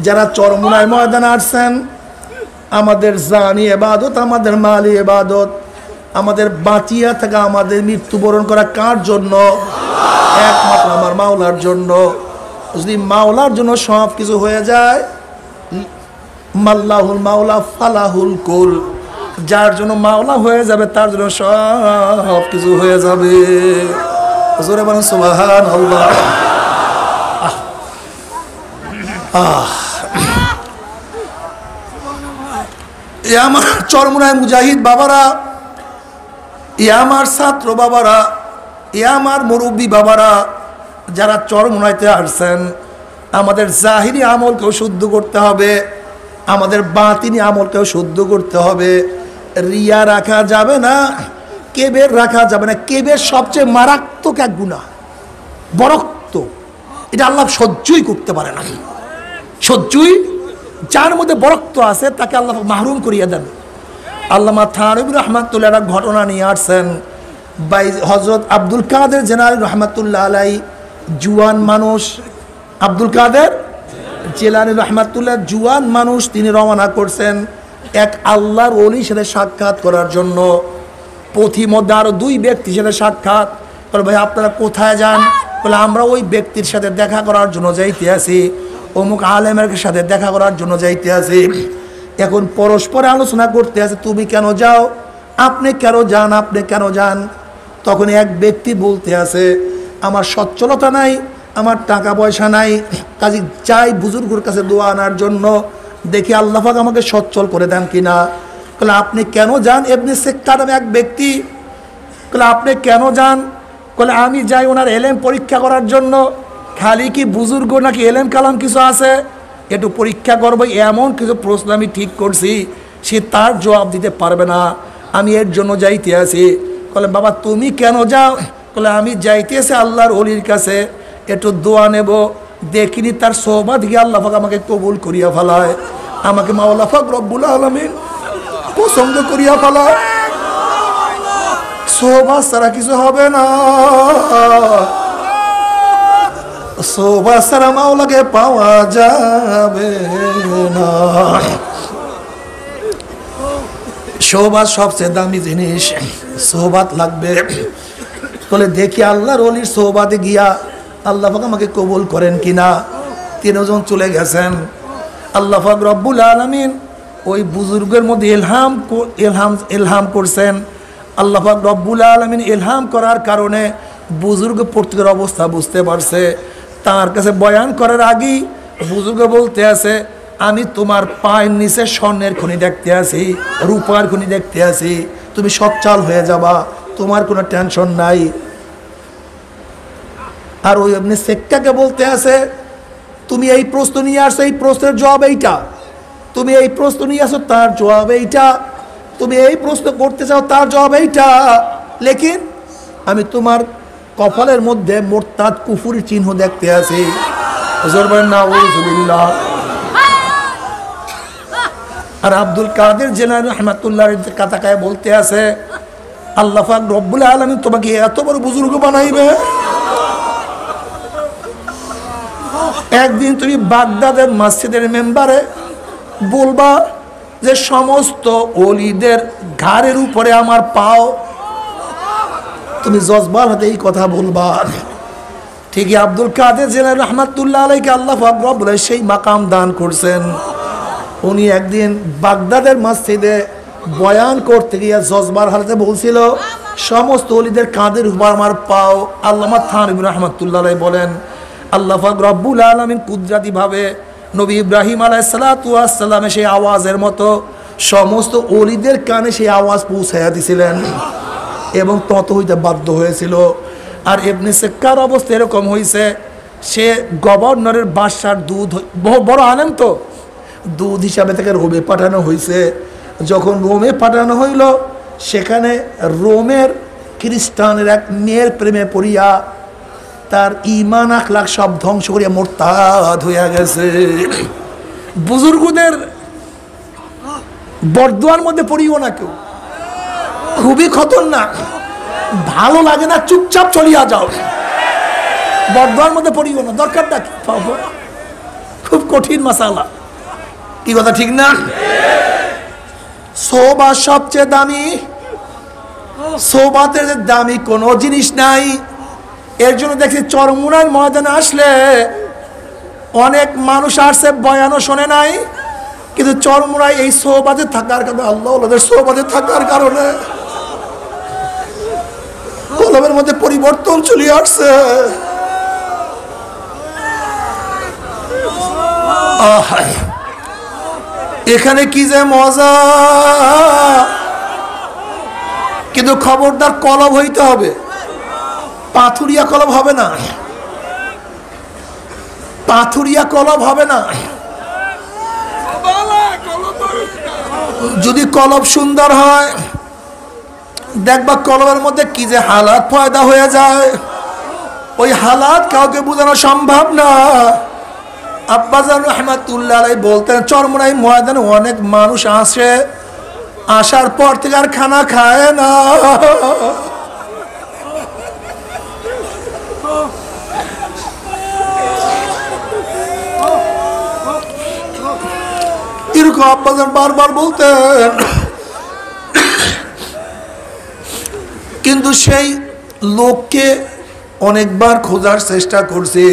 যারা চরমোনাই ময়দানে আসছেন, আমাদের জানি ইবাদত, আমাদের মালি ইবাদত, আমাদের বাঁচিয়া থাকা, আমাদের মৃত্যুবরণ করা কার জন্য? একমাত্র আমার মাওলার জন্য। যদি মাওলার জন্য সব কিছু হয়ে যায়, মাল্লাহুল মাওলা ফালাহুল কুল। যার জন্য মাওলা হয়ে যাবে তার জন্য সব কিছু হয়ে যাবে। জোরে বলেন সুবহানাল্লাহ। এ আমার চরমোনাই মুজাহিদ বাবারা, এ আমার ছাত্র বাবারা, এ আমার মুরব্বী বাবারা, যারা চরমোনাইতে আসছেন, আমাদের জাহিরি আমলকেও শুদ্ধ করতে হবে, আমাদের বাতিনি আমলকেও শুদ্ধ করতে হবে। রিয়া রাখা যাবে না, কেবের রাখা যাবে না। কেবের সবচেয়ে মারাত্মক এক গুনাহ, বরক্ত। এটা আল্লাহ সহ্যই করতে পারে না। সহ্যই, যার মধ্যে বরক্ত আছে তাকে আল্লাহ মাহরুম করিয়ে দেন। আল্লামা থানবী রহমাতুল্লাহ একটা ঘটনা নিয়ে আসছেন। হযরত আব্দুল কাদের জেলানী রহমাতুল্লাহ আলাই, জুয়ান মানুষ, আব্দুল কাদের জেলানী রহমাতুল্লাহ জুয়ান মানুষ, তিনি রওনা করছেন এক আল্লাহর ওলির সাথে সাক্ষাৎ করার জন্য। পথির মধ্যে আরো 2 ব্যক্তির সাথে সাক্ষাৎ করে। ভাই আপনারা কোথায় যান? বলে আমরা ওই ব্যক্তির সাথে দেখা করার জন্য যাইতে আছি, অমুক আলেমের সাথে দেখা করার জন্য যাইতে আছি। এখন পরস্পরে আলোচনা করতে আছে, তুমি কেন যাও, আপনি কেন যান, আপনি কেন যান। তখন এক ব্যক্তি বলতে আছে, আমার সচ্ছলতা নাই, আমার টাকা পয়সা নাই, কাজে যাই বুজুর্গের কাছে দোয়া আনার জন্য, দেখি আল্লাহ পাক আমাকে সচ্ছল করে দেন কিনা। বলে আপনি কেন যান? ইবনে সেক্কার নামে এক ব্যক্তি। বলে আপনি কেন যান? বলে আমি যাই ওনার এলেম পরীক্ষা করার জন্য। খালি কি বুজুর্গ নাকি এলেম কালাম কিছু আছে, একটু পরীক্ষা করবো। এমন কিছু প্রশ্ন আমি ঠিক করছি সে তার জবাব দিতে পারবে না, আমি এর জন্য যাইতে আছি। বলে বাবা তুমি কেন যাও? বলে আমি যাইতে আছি আল্লাহর ওলির কাছে, একটু দোয়া নেব, দেখিনি তার সোহবত গিয়ে আল্লাহ পাক আমাকে কবুল করিয়া ফেলায়, আমাকে মাওলা পাক রব্বুল আলামিন পছন্দ করিয়া ফেলায়। সোহবত ছাড়া কিছু হবে না, সোহবত ছাড়া মাওলাকে পাওয়া যাবে না। সোহবত সবচেয়ে দামি জিনিস, সোহবত লাগবে। বলে দেখি আল্লাহর ওলির সোহবতে গিয়া আল্লাহ পাক আমাকে কবুল করেন কিনা। তিনজন চলে গেছেন। আল্লাহ পাক রব্বুল আলামিন ওই বুজুর্গের মধ্যে ইলহাম করছেন। আল্লাহ পাক রব্বুল আলামিন ইলহাম করার কারণে বুজুর্গ প্রত্যেকের অবস্থা বুঝতে পারছে। তার কাছে বয়ান করার আগেই বুজুর্গ বলতে আছে, আমি তোমার পায়ের নিচে স্বর্ণের খনি দেখতে আছি, রূপার খনি দেখতে আছি, তুমি সচ্ছল হয়ে যাবা, তোমার কোনো টেনশন নাই। আর ওই আপনি শেখটাকে বলতে আছে, তুমি এই প্রশ্ন নিয়ে আসছো, এই প্রশ্নের জবাব এইটা, তুমি এই প্রশ্ন নিয়ে আসো, তার জবাব এইটা, তুমি এই প্রশ্ন করতে চাও, তার জবাব এইটা, লেকিন আমি তোমার কপালের মধ্যে মোরতাদ কুফুরি চিহ্ন দেখতে আছি। নাউযুবিল্লাহ। আর আব্দুল কাদের জিলানী রাহমাতুল্লাহ কাতাকায় বলতে আছে, আল্লাহ পাক রব্বুল আলামিন তোমাকে এত বড় বুজুর্গ বানাইবে, একদিন তুমি বাগদাদের মসজিদের মেম্বারে বলবা যে সমস্ত ওলিদের ঘাড়ের উপরে আমার পাও, তুমি জজবার হাতে এই কথা বলবা। ঠিকই আব্দুল কাদের জিলানী রাহমাতুল্লাহ আলাইহি আল্লাহ পাক রব্বুল সেই মাকাম দান করছেন। উনি একদিন বাগদাদের মসজিদে বয়ান করতে গিয়ে জজবার হাতে বলছিল সমস্ত ওলিদের কাঁধের উপর আমার পাও। আল্লামা থানভী রাহমাতুল্লাহ আলাইহি বলেন, আল্লাহ পাক রব্বুল আলামিন কুদরতি ভাবে নবী ইব্রাহিম আলাইহিস সালাতু ওয়াস সালামের সেই আওয়াজের মতো সমস্ত ওলিদের কানে সেই আওয়াজ পৌঁছায়া দিছিলেন এবং তত হইতে বাধ্য হয়েছিল। আর ইবনে সিক্কার অবস্থা এরকম হয়েছে, সে গভর্নরের বাদশার দুধ, বড় আলেম তো, দুধ হিসাবে থেকে রোমে পাঠানো হয়েছে। যখন রোমে পাঠানো হইল, সেখানে রোমের খ্রিস্টানের এক মেয়ের প্রেমে পড়িয়া তার ঈমান আখলাক সব ধ্বংস করিয়া মুরতাদ হইয়া গেছে। বুজুর্গদের বরদোয়ার মধ্যে পড়িও না কেউ, খুবই খতরনাক, ভালো লাগে না, চুপচাপ চলিয়া যাও, বরদোয়ার মধ্যে পড়িও না, দরকারটা কি, খুব কঠিন মাসালা। কি কথা ঠিক না? সোহবত সবচেয়ে দামি, সোহবতের দামি কোনো জিনিস নাই। এর জন্য দেখছি চরমুনার ময়দানে আসলে অনেক মানুষ আসছে, বয়ানও শোনে নাই, কিন্তু চরমুনায় এই সোহবতে থাকার কারণে, আল্লাহ ওদের সোহবতে থাকার কারণে কলমের মধ্যে পরিবর্তন চলে আসছে। এখানে কি যে মজা, কিন্তু খবরদার কলব হইতে হবে, পাথুরিয়া কলব হবে না, পাথুরিয়া কলব হবে না। যদি কলব সুন্দর হয়, দেখবা কলবের মধ্যে কি যে হালাত পয়দা হয়ে যায়, ওই হালাত কাউকে বোঝানো সম্ভব না। আব্বাজান রাহমাতুল্লাহ আলাইহি বলতেন, চরমোনাই ময়দানে অনেক মানুষ আসে, আসার পর থেকে আর খানা খায় না। এরকম আব্বাজান বারবার বলতেন। কিন্তু সেই লোককে অনেকবার খোঁজার চেষ্টা করছে,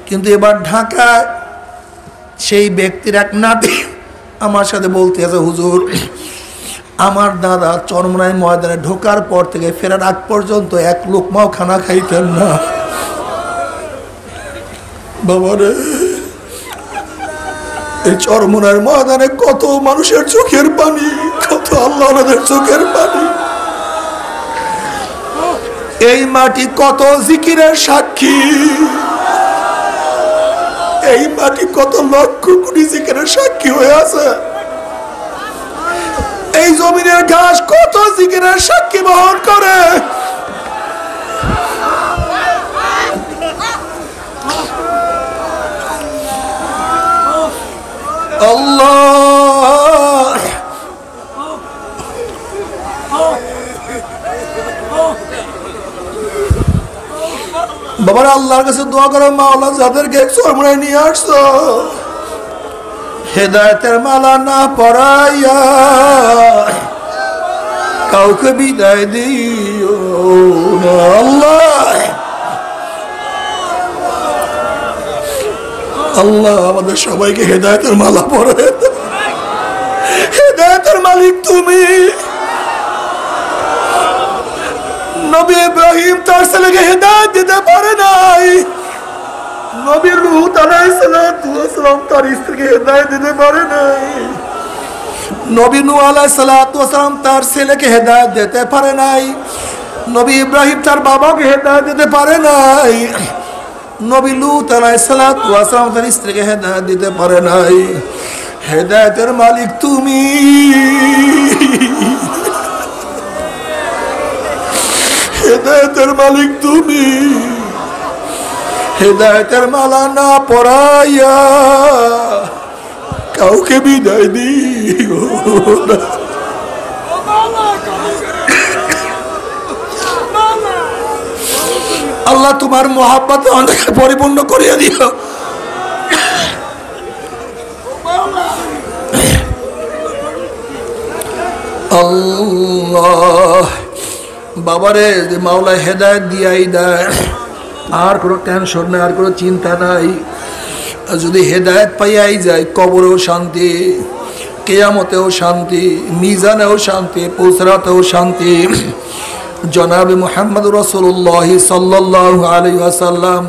কিন্তু এবার ঢাকায় সেই ব্যক্তির এক নাতি আমার সাথে বলতে আছে, হুজুর আমার দাদা চরমোনাই ময়দানে ঢোকার পর থেকে ফেরার আগ পর্যন্ত এক লোকমাও খানা খাইতেন না। বাবারে, এই চরমোনাই ময়দানে কত মানুষের চোখের পানি, কত আল্লাহর চোখের পানি, এই মাটি কত জিকিরের সাক্ষী, এই মাটি কত লক্ষ কোটি জিকিরের সাক্ষী হয়ে আছে। এই জমিনের ঘাস কত জিকিরের সাক্ষী বহন করে। আল্লাহ বাবারা আল্লাহর কাছে দোয়া করো, মাওলা যাদেরকে চরমরায় নিয়ে আসছো হেদায়েতের মালা না পরাইয়া কাউকে বিদায় দিও না আল্লাহ। আল্লাহ আমাদের সবাইকে হেদায়েতের মালা পরায় দাও। হেদায়েতের মালিক তুমি। নবী ইব্রাহিম তার ছেলেকে হেদায়েত দিতে পারে নাই, নবী লূত আলাইহিস সালাম তার স্ত্রীকে হেদায়েত দিতে পারে নাই, নবী নূহ আলাইহিস সালাম তার ছেলেকে হেদায়েত দিতে পারে নাই, নবী ইব্রাহিম তার বাবাকে হেদায়েত দিতে পারে নাই, নবী লূত আলাইহিস সালাম তার স্ত্রীকে হেদায়েত দিতে পারে নাই। হেদায়েতের মালিক তুমি। হেদায়েতের মালিক তুমি। হেদায়েতের মালা না পরাইয়া কাউকে বিদায় দিও না। আল্লাহ তোমার মোহাব্বত অনেকে পরিপূর্ণ করিয়া দিও। আল্লাহ বাবারে মাওলা হেদায়েত দিয়াই দেয়, আর কোনো টেনশন নাই, আর কোনো চিন্তা নাই। যদি হেদায়েত পাইয়াই যায় কবরেও শান্তি, কিয়ামতেও শান্তি, মিজানেও শান্তি, পুসরাতেও শান্তি। জনাবে মুহাম্মদ রাসূলুল্লাহ সাল্লাল্লাহু আলাইহি ওয়াসাল্লাম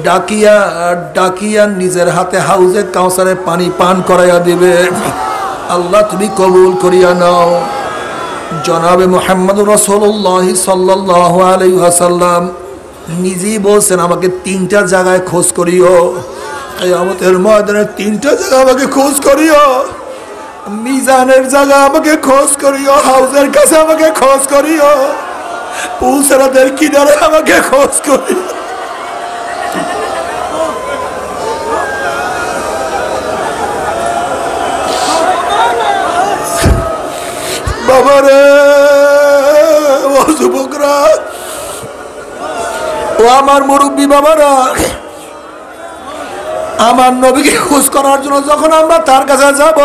ডাকিয়া ডাকিয়া নিজের হাতে হাউজে কাউসারে পানি পান করাইয়া দিবে। আল্লাহ তুমি কবুল করিয়া নাও। জনাবে মুহাম্মদ রাসূলুল্লাহ সাল্লাল্লাহু আলাইহি ওয়াসাল্লাম নিজেই বলছেন আমাকে 3টা জায়গায় খোঁজ করিও, কিয়ামতের ময়দানে 3টা জায়গা আমাকে খোঁজ করিও, মিজানের জায়গা আমাকে খোঁজ করিও, হাউজের কাছে আমাকে খোঁজ করিও, পুসরাতের কিনারে আমাকে খোঁজ করিও। বাবারে ও যুবকরা, ও আমার মুরব্বী বাবারা, আমার নবীকে খোঁজ করার জন্য যখন আমরা তার কাছে যাব,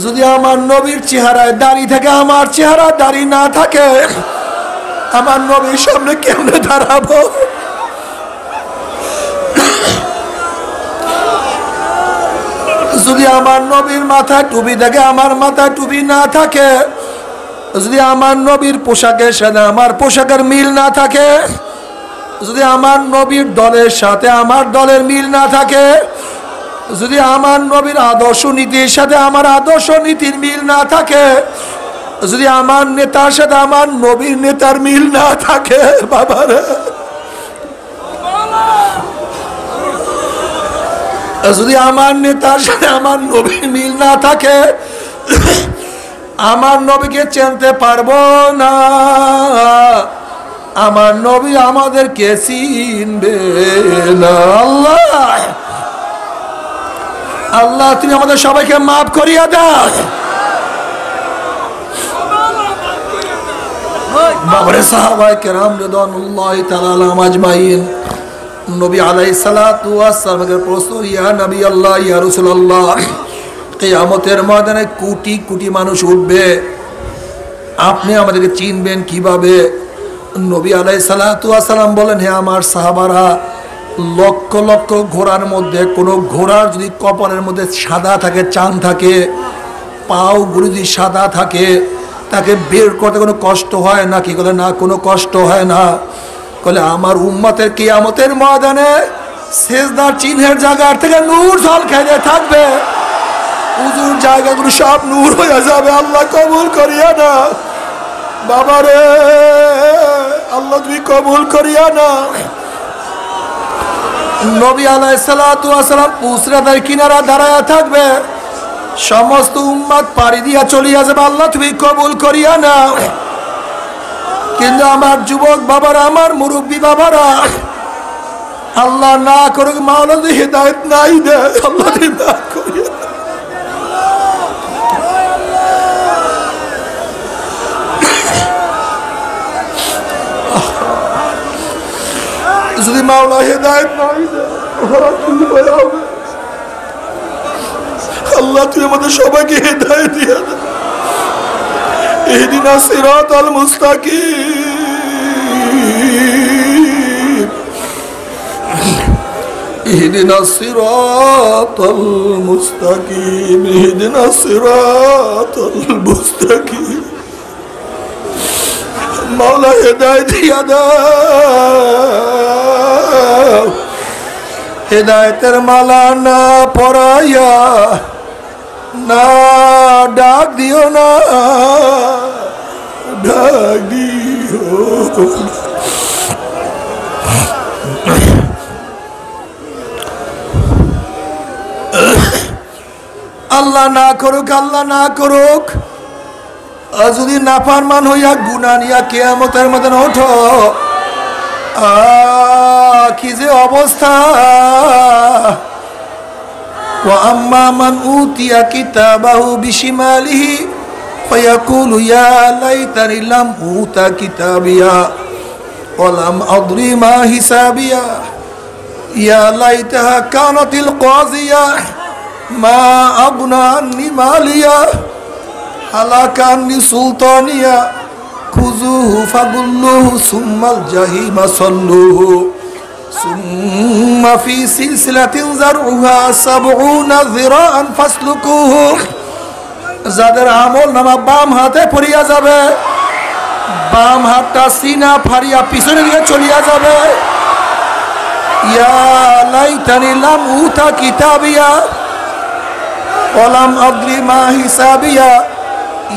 যদি আমার নবীর চেহারায় দাড়ি থাকে, আমার চেহারা দাড়ি না থাকে, আমার নবীর সামনে কেমনে দাঁড়াবো? যদি আমার নবীর মাথায় টুপি থাকে, আমার মাথায় টুপি না থাকে, যদি আমার নবীর পোশাকের সাথে আমার পোশাকের মিল না থাকে, যদি আমার নবীর দলের সাথে আমার দলের মিল না থাকে, যদি আমার নবীর আদর্শ নীতির সাথে আমার আদর্শ নীতির মিল না থাকে, যদি আমার নেতার সাথে আমার নবীর নেতার মিল না থাকে, বাবারে যদি আমার নেতার সাথে আমার নবীর মিল না থাকে, আমার নবীকে চিনতে পারবো না, আমার নবী আমাদেরকে চিনবে না। আল্লাহ আল্লাহ তুমি আমাদের সবাইকে মাফ করিয়া দাও। বাবারে সাহাবায়ে কেরাম রিদওয়ানুল্লাহি তাআলা আলাইহিম আজমাইন নবী আলাইহিস সালাতু ওয়াস সালামের প্রশ্ন, ইয়া নবী আল্লাহ, ইয়া রাসূলুল্লাহ, কিয়ামতের ময়দানে কোটি কোটি মানুষ উঠবে, আপনি আমাদেরকে চিনবেন কিভাবে? নবী আলাইহিস সালাতু ওয়াস সালাম বলেন, হে আমার সাহাবারা, লক্ষ লক্ষ ঘোড়ার মধ্যে কোনো ঘোড়ার যদি কপালের মধ্যে সাদা থাকে, চাঁদ থাকে, পাওগুলো যদি সাদা থাকে, তাকে বের করতে কোনো কষ্ট হয় না কি? বলে না, কোনো কষ্ট হয় না। বলে আমার উম্মতের কিয়ামতের ময়দানে সেজদার চিহ্নের জায়গার থেকে নূর ঝলকাইতে থাকবে, উজুর জায়গাগুলো সব নূর হয়ে যাবে। আল্লাহ কবুল করিয়া না বাবারে, আল্লাহ তুমি কবুল করিয়া না। নবী আলাইহিস সালাতু ওয়াস সালাম পুসরাতের কিনারা দাঁড়ায়া থাকবে, সমস্ত উম্মত পাড়ি দিয়া চলিয়া যাবে, আল্লাহ তুমি কবুল করিয়া নাও। কিন্তু আমার যুবক বাবারা, আমার মুরব্বী বাবারা, আল্লাহ না করুক মাওলা যদি হিদায়াত নাই দেয়, আল্লাহ তুমি না করিয়া দাও। যদি মাওলা হিদায়াত নাই দেয়, আল্লাহ তুই আমাদের সবাইকে হিদায়াত দিয়ে দে। ইহদিনা সিরাতাল মুস্তাকিম, ইহদিনা সিরাতাল মুস্তাকিম, ইহদিনা সিরাতাল মুস্তাকিম। মাওলা হিদায়াত দিয়া দাও, হিদায়াতের মালা না পরাইয়া না ডাক দিও না, ডাক দিও। আল্লাহ না করুক, আল্লাহ না করুক, যদি নাফরমান হইয়া গুনাহ নিয়া কিয়ামতের মধ্যে ওঠো, কি যে অবস্থা। وأما من أوتي كتابه بشماله فيقول يا ليتني لم أوت كتابيا ولم أدري ما حسابيا يا ليتها كانت القاضية ما أغنى عني ماليا هلك عني سلطانيا خذوه فغلوه ثم الجحيم صلوه ثم في سلسلة ذرعها 70 ذراعا فاسلكوه। যাদের আমল নামা বাম হাতে পড়িয়া যাবে, বাম হাতটা সিনা ফাড়িয়া পিছনে দিয়ে চলিয়া যাবে। ইয়া লাইতানি লাম উতা কিতাবিয়া ওয়ালাম আদরি মা হিসাবিয়া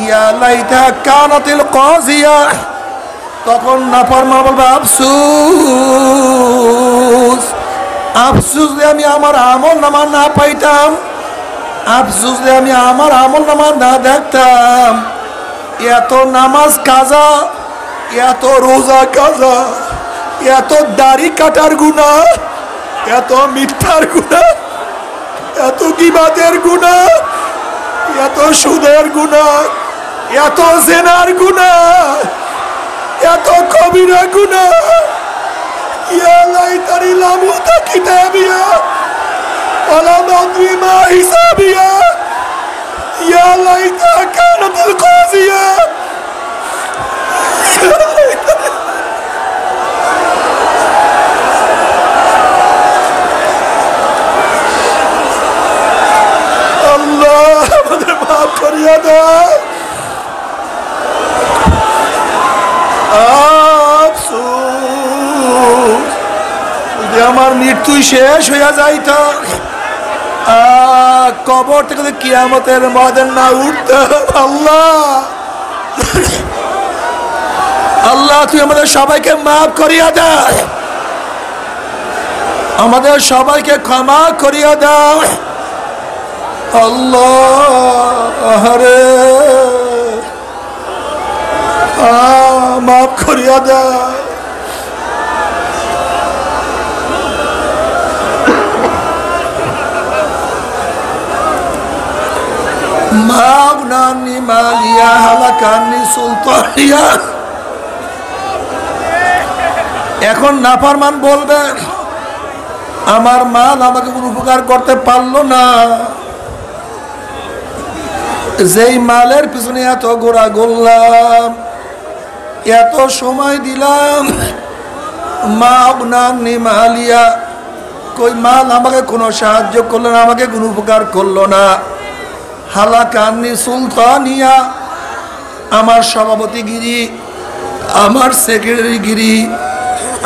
ইয়া লাইতা কানাতিল কাযিয়া। তখন নাফরমান বলবে আফসোস, আফসোস যে আমি আমার আমল নামা না পাইতাম, আফসোস যে আমি আমার আমল নামা না দেখতাম। এত নামাজ কাজা, এত রোজা কাজা, এত দাড়ি কাটার গুনাহ, এত মিথ্যার গুনাহ, এত গীবাতের গুনাহ, এত সুদের গুনাহ, এত জেনার গুনাহ, এত কবিরা গুনাহ। ইয়া লাইতানি লাম উতা কিতাবিয়া ওয়ালাম আদরি মা হিসাবিয়া ইয়া লাইতা কানাতিল কাযিয়া। আল্লাহ আমাদের মাফ করিয়া দাও। আফসোস যদি আমার মৃত্যু শেষ হইয়া যাইত, কবর থেকে কিয়ামতের ময়দান না উঠতাম। আল্লাহ আল্লাহ তুই আমাদের সবাইকে মাফ করিয়া দাও, আমাদের সবাইকে ক্ষমা করিয়া দাও। আল্লাহ রে মাফ করিয়া দাও। মাগনানি মালিয়া হালাকানি সুলতানিয়া। এখন নাফরমান বলবে আমার মাল আমাকে কোনো উপকার করতে পারলো না, যেই মালের পিছনে এত গোড়া গড়লাম, এত সময় দিলাম, মাগনানি মালিয়া, কই মাল আমাকে কোনো সাহায্য করলো না, আমাকে কোনো উপকার করলো না। হালাকানি সুলতানিয়া, আমার সভাপতিগিরি, আমার সেক্রেটারিগিরি,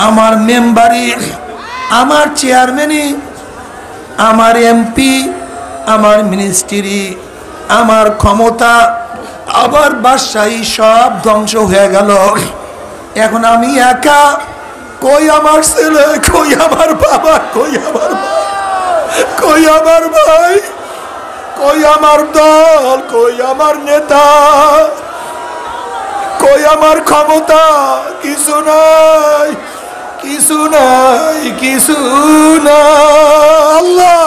আমার মেম্বারি, আমার চেয়ারম্যানই, আমার এমপি, আমার মিনিস্ট্রি, আমার ক্ষমতা, আমার বাদশাহী সব ধ্বংস হয়ে গেল। এখন আমি একা কই আমার ছেলে, কই আমার বাবা, কই আমার মা, কই আমার ভাই, কই আমার দল, কই আমার নেতা, কই আমার ক্ষমতা? কিছু নাই, কিছু নাই, কিছু না। আল্লাহ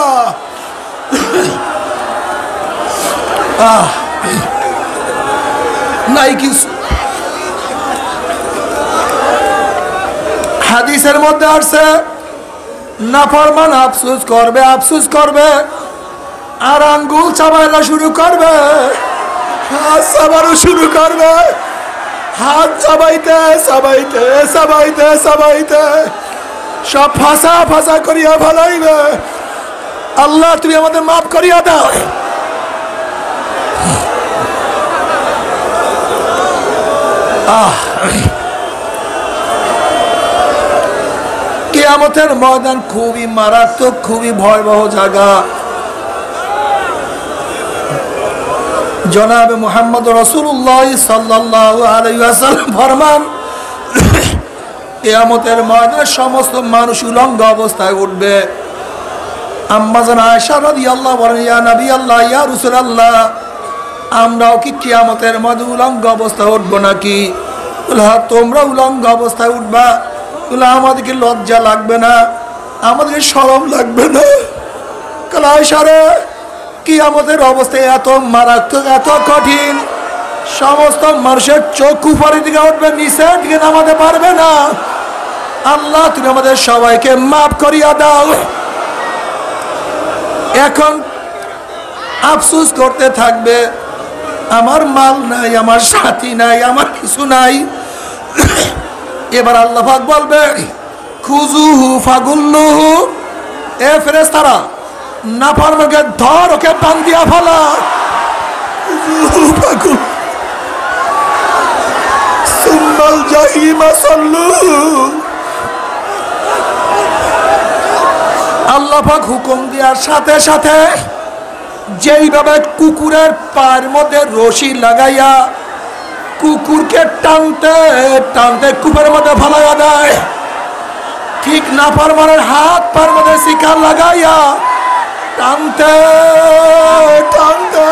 নাই কিছু। হাদিসের মধ্যে আসছে নাফরমান আফসোস করবে, আফসোস করবে, আর আঙ্গুল চাবাইলা শুরু করবে, হাত চাবানো শুরু করবে, হাত চাবাইতে চাবাইতে চাবাইতে চাবাইতে সব ফাঁসা ফাঁসা করিয়া ফেলাইবে। আল্লাহ তুমি আমাদের মাফ করিয়া দাও। কিয়ামতের ময়দান খুবই মারাত্মক, খুবই ভয়াবহ জায়গা। জনাবে মুহাম্মদ রাসূলুল্লাহ সাল্লাল্লাহু আলাইহি ওয়াসাল্লাম ফরমান, কিয়ামতের ময়দানে সমস্ত মানুষ উলঙ্গ অবস্থায় উঠবে। আম্মা জান আয়েশা রাদিয়াল্লাহু বলেন, ইয়া নবী আল্লাহ, ইয়া রাসূলুল্লাহ, আমরাও কি কিয়ামতের ময়দানে উলঙ্গ অবস্থায় উঠবো নাকি? হ্যাঁ, তোমরা উলঙ্গ অবস্থায় উঠবা। আমাদেরকে লজ্জা লাগবে না? আমাদেরকে শরম লাগবে না? আয়েশা রে, কিয়ামতের অবস্থা এত মারাত্মক, এত কঠিন, সমস্ত মানুষের চোখ উপরের দিকে উঠবে, নিচের দিকে নামাতে পারবে না। আল্লাহ তুমি আমাদের সবাইকে মাফ করিয়া দাও। এখন আফসোস করতে থাকবে, আমার মাল নাই, আমার সাথী নাই, আমার কিছু নাই। এবার আল্লাহ পাক বলবে, খুজুহু ফাগুল্লুহু, এ ফেরেশতারা, নাফরমানকে ধর, ওকে বান্ধিয়া ফেলা। খুজুহু ফাগুল সুম্মাল জাহিমা সাল্লুহু। আল্লাহ পাক হুকুম দেওয়ার সাথে সাথে যেইভাবে কুকুরের পায়ের মধ্যে রশি লাগাইয়া কুকুরকে টানতে টানতে কুকুরের মধ্যে ফালাইয়া দেয়, ঠিক নাফরমানের হাত পায়ের মধ্যে শিকার লাগাইয়া টানতে টানতে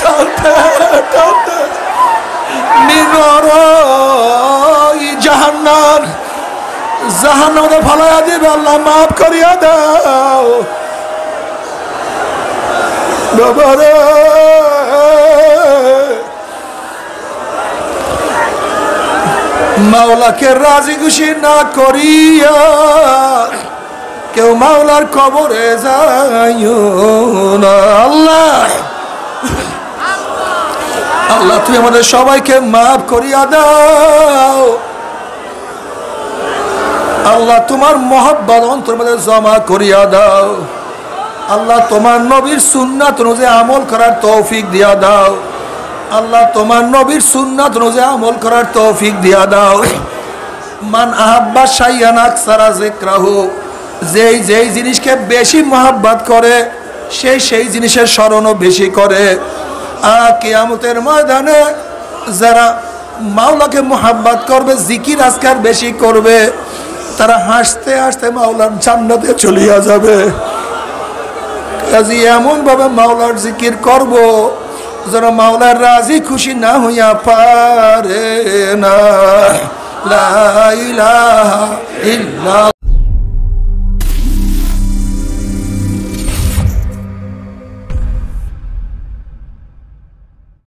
টানতে টানতে মিনর জাহান্নাম, জাহান্নামে ফালাইয়া দিবে। আল্লাহ মাফ করিয়া দাও বাবারে। মাওলাকে রাজি খুশি না করিয়া কেউ মাওলার কবরে যাইও না। আল্লাহ আল্লাহ তুমি আমাদের সবাইকে মাফ করিয়া দাও। আল্লাহ তোমার মহব্বত অন্তর মধ্যে জমা করিয়া দাও। আল্লাহ তোমার নবীর সুন্নাত অনুযায়ী আমল করার তৌফিক দিয়া দাও। আল্লাহ তোমার নবীর সুন্নাত অনুযায়ী আমল করার তৌফিক দিয়া দাও। মান আহাব্বা শাইয়ান আকসারা যিকরাহু, যেই যেই জিনিসকে বেশি মহব্বত করে সেই সেই জিনিসের স্মরণও বেশি করে। কিয়ামতের ময়দানে যারা মাওলাকে মহব্বত করবে, জিকির আজকার বেশি করবে, তারা হাসতে হাসতে মাওলার জান্নাতে চলিয়া যাবে। কাজী এমন ভাবে মাওলার জিকির করব যেন মাওলার রাজি খুশি না হইয়া পারে না। লা ইলাহা ইল্লাল্লাহ।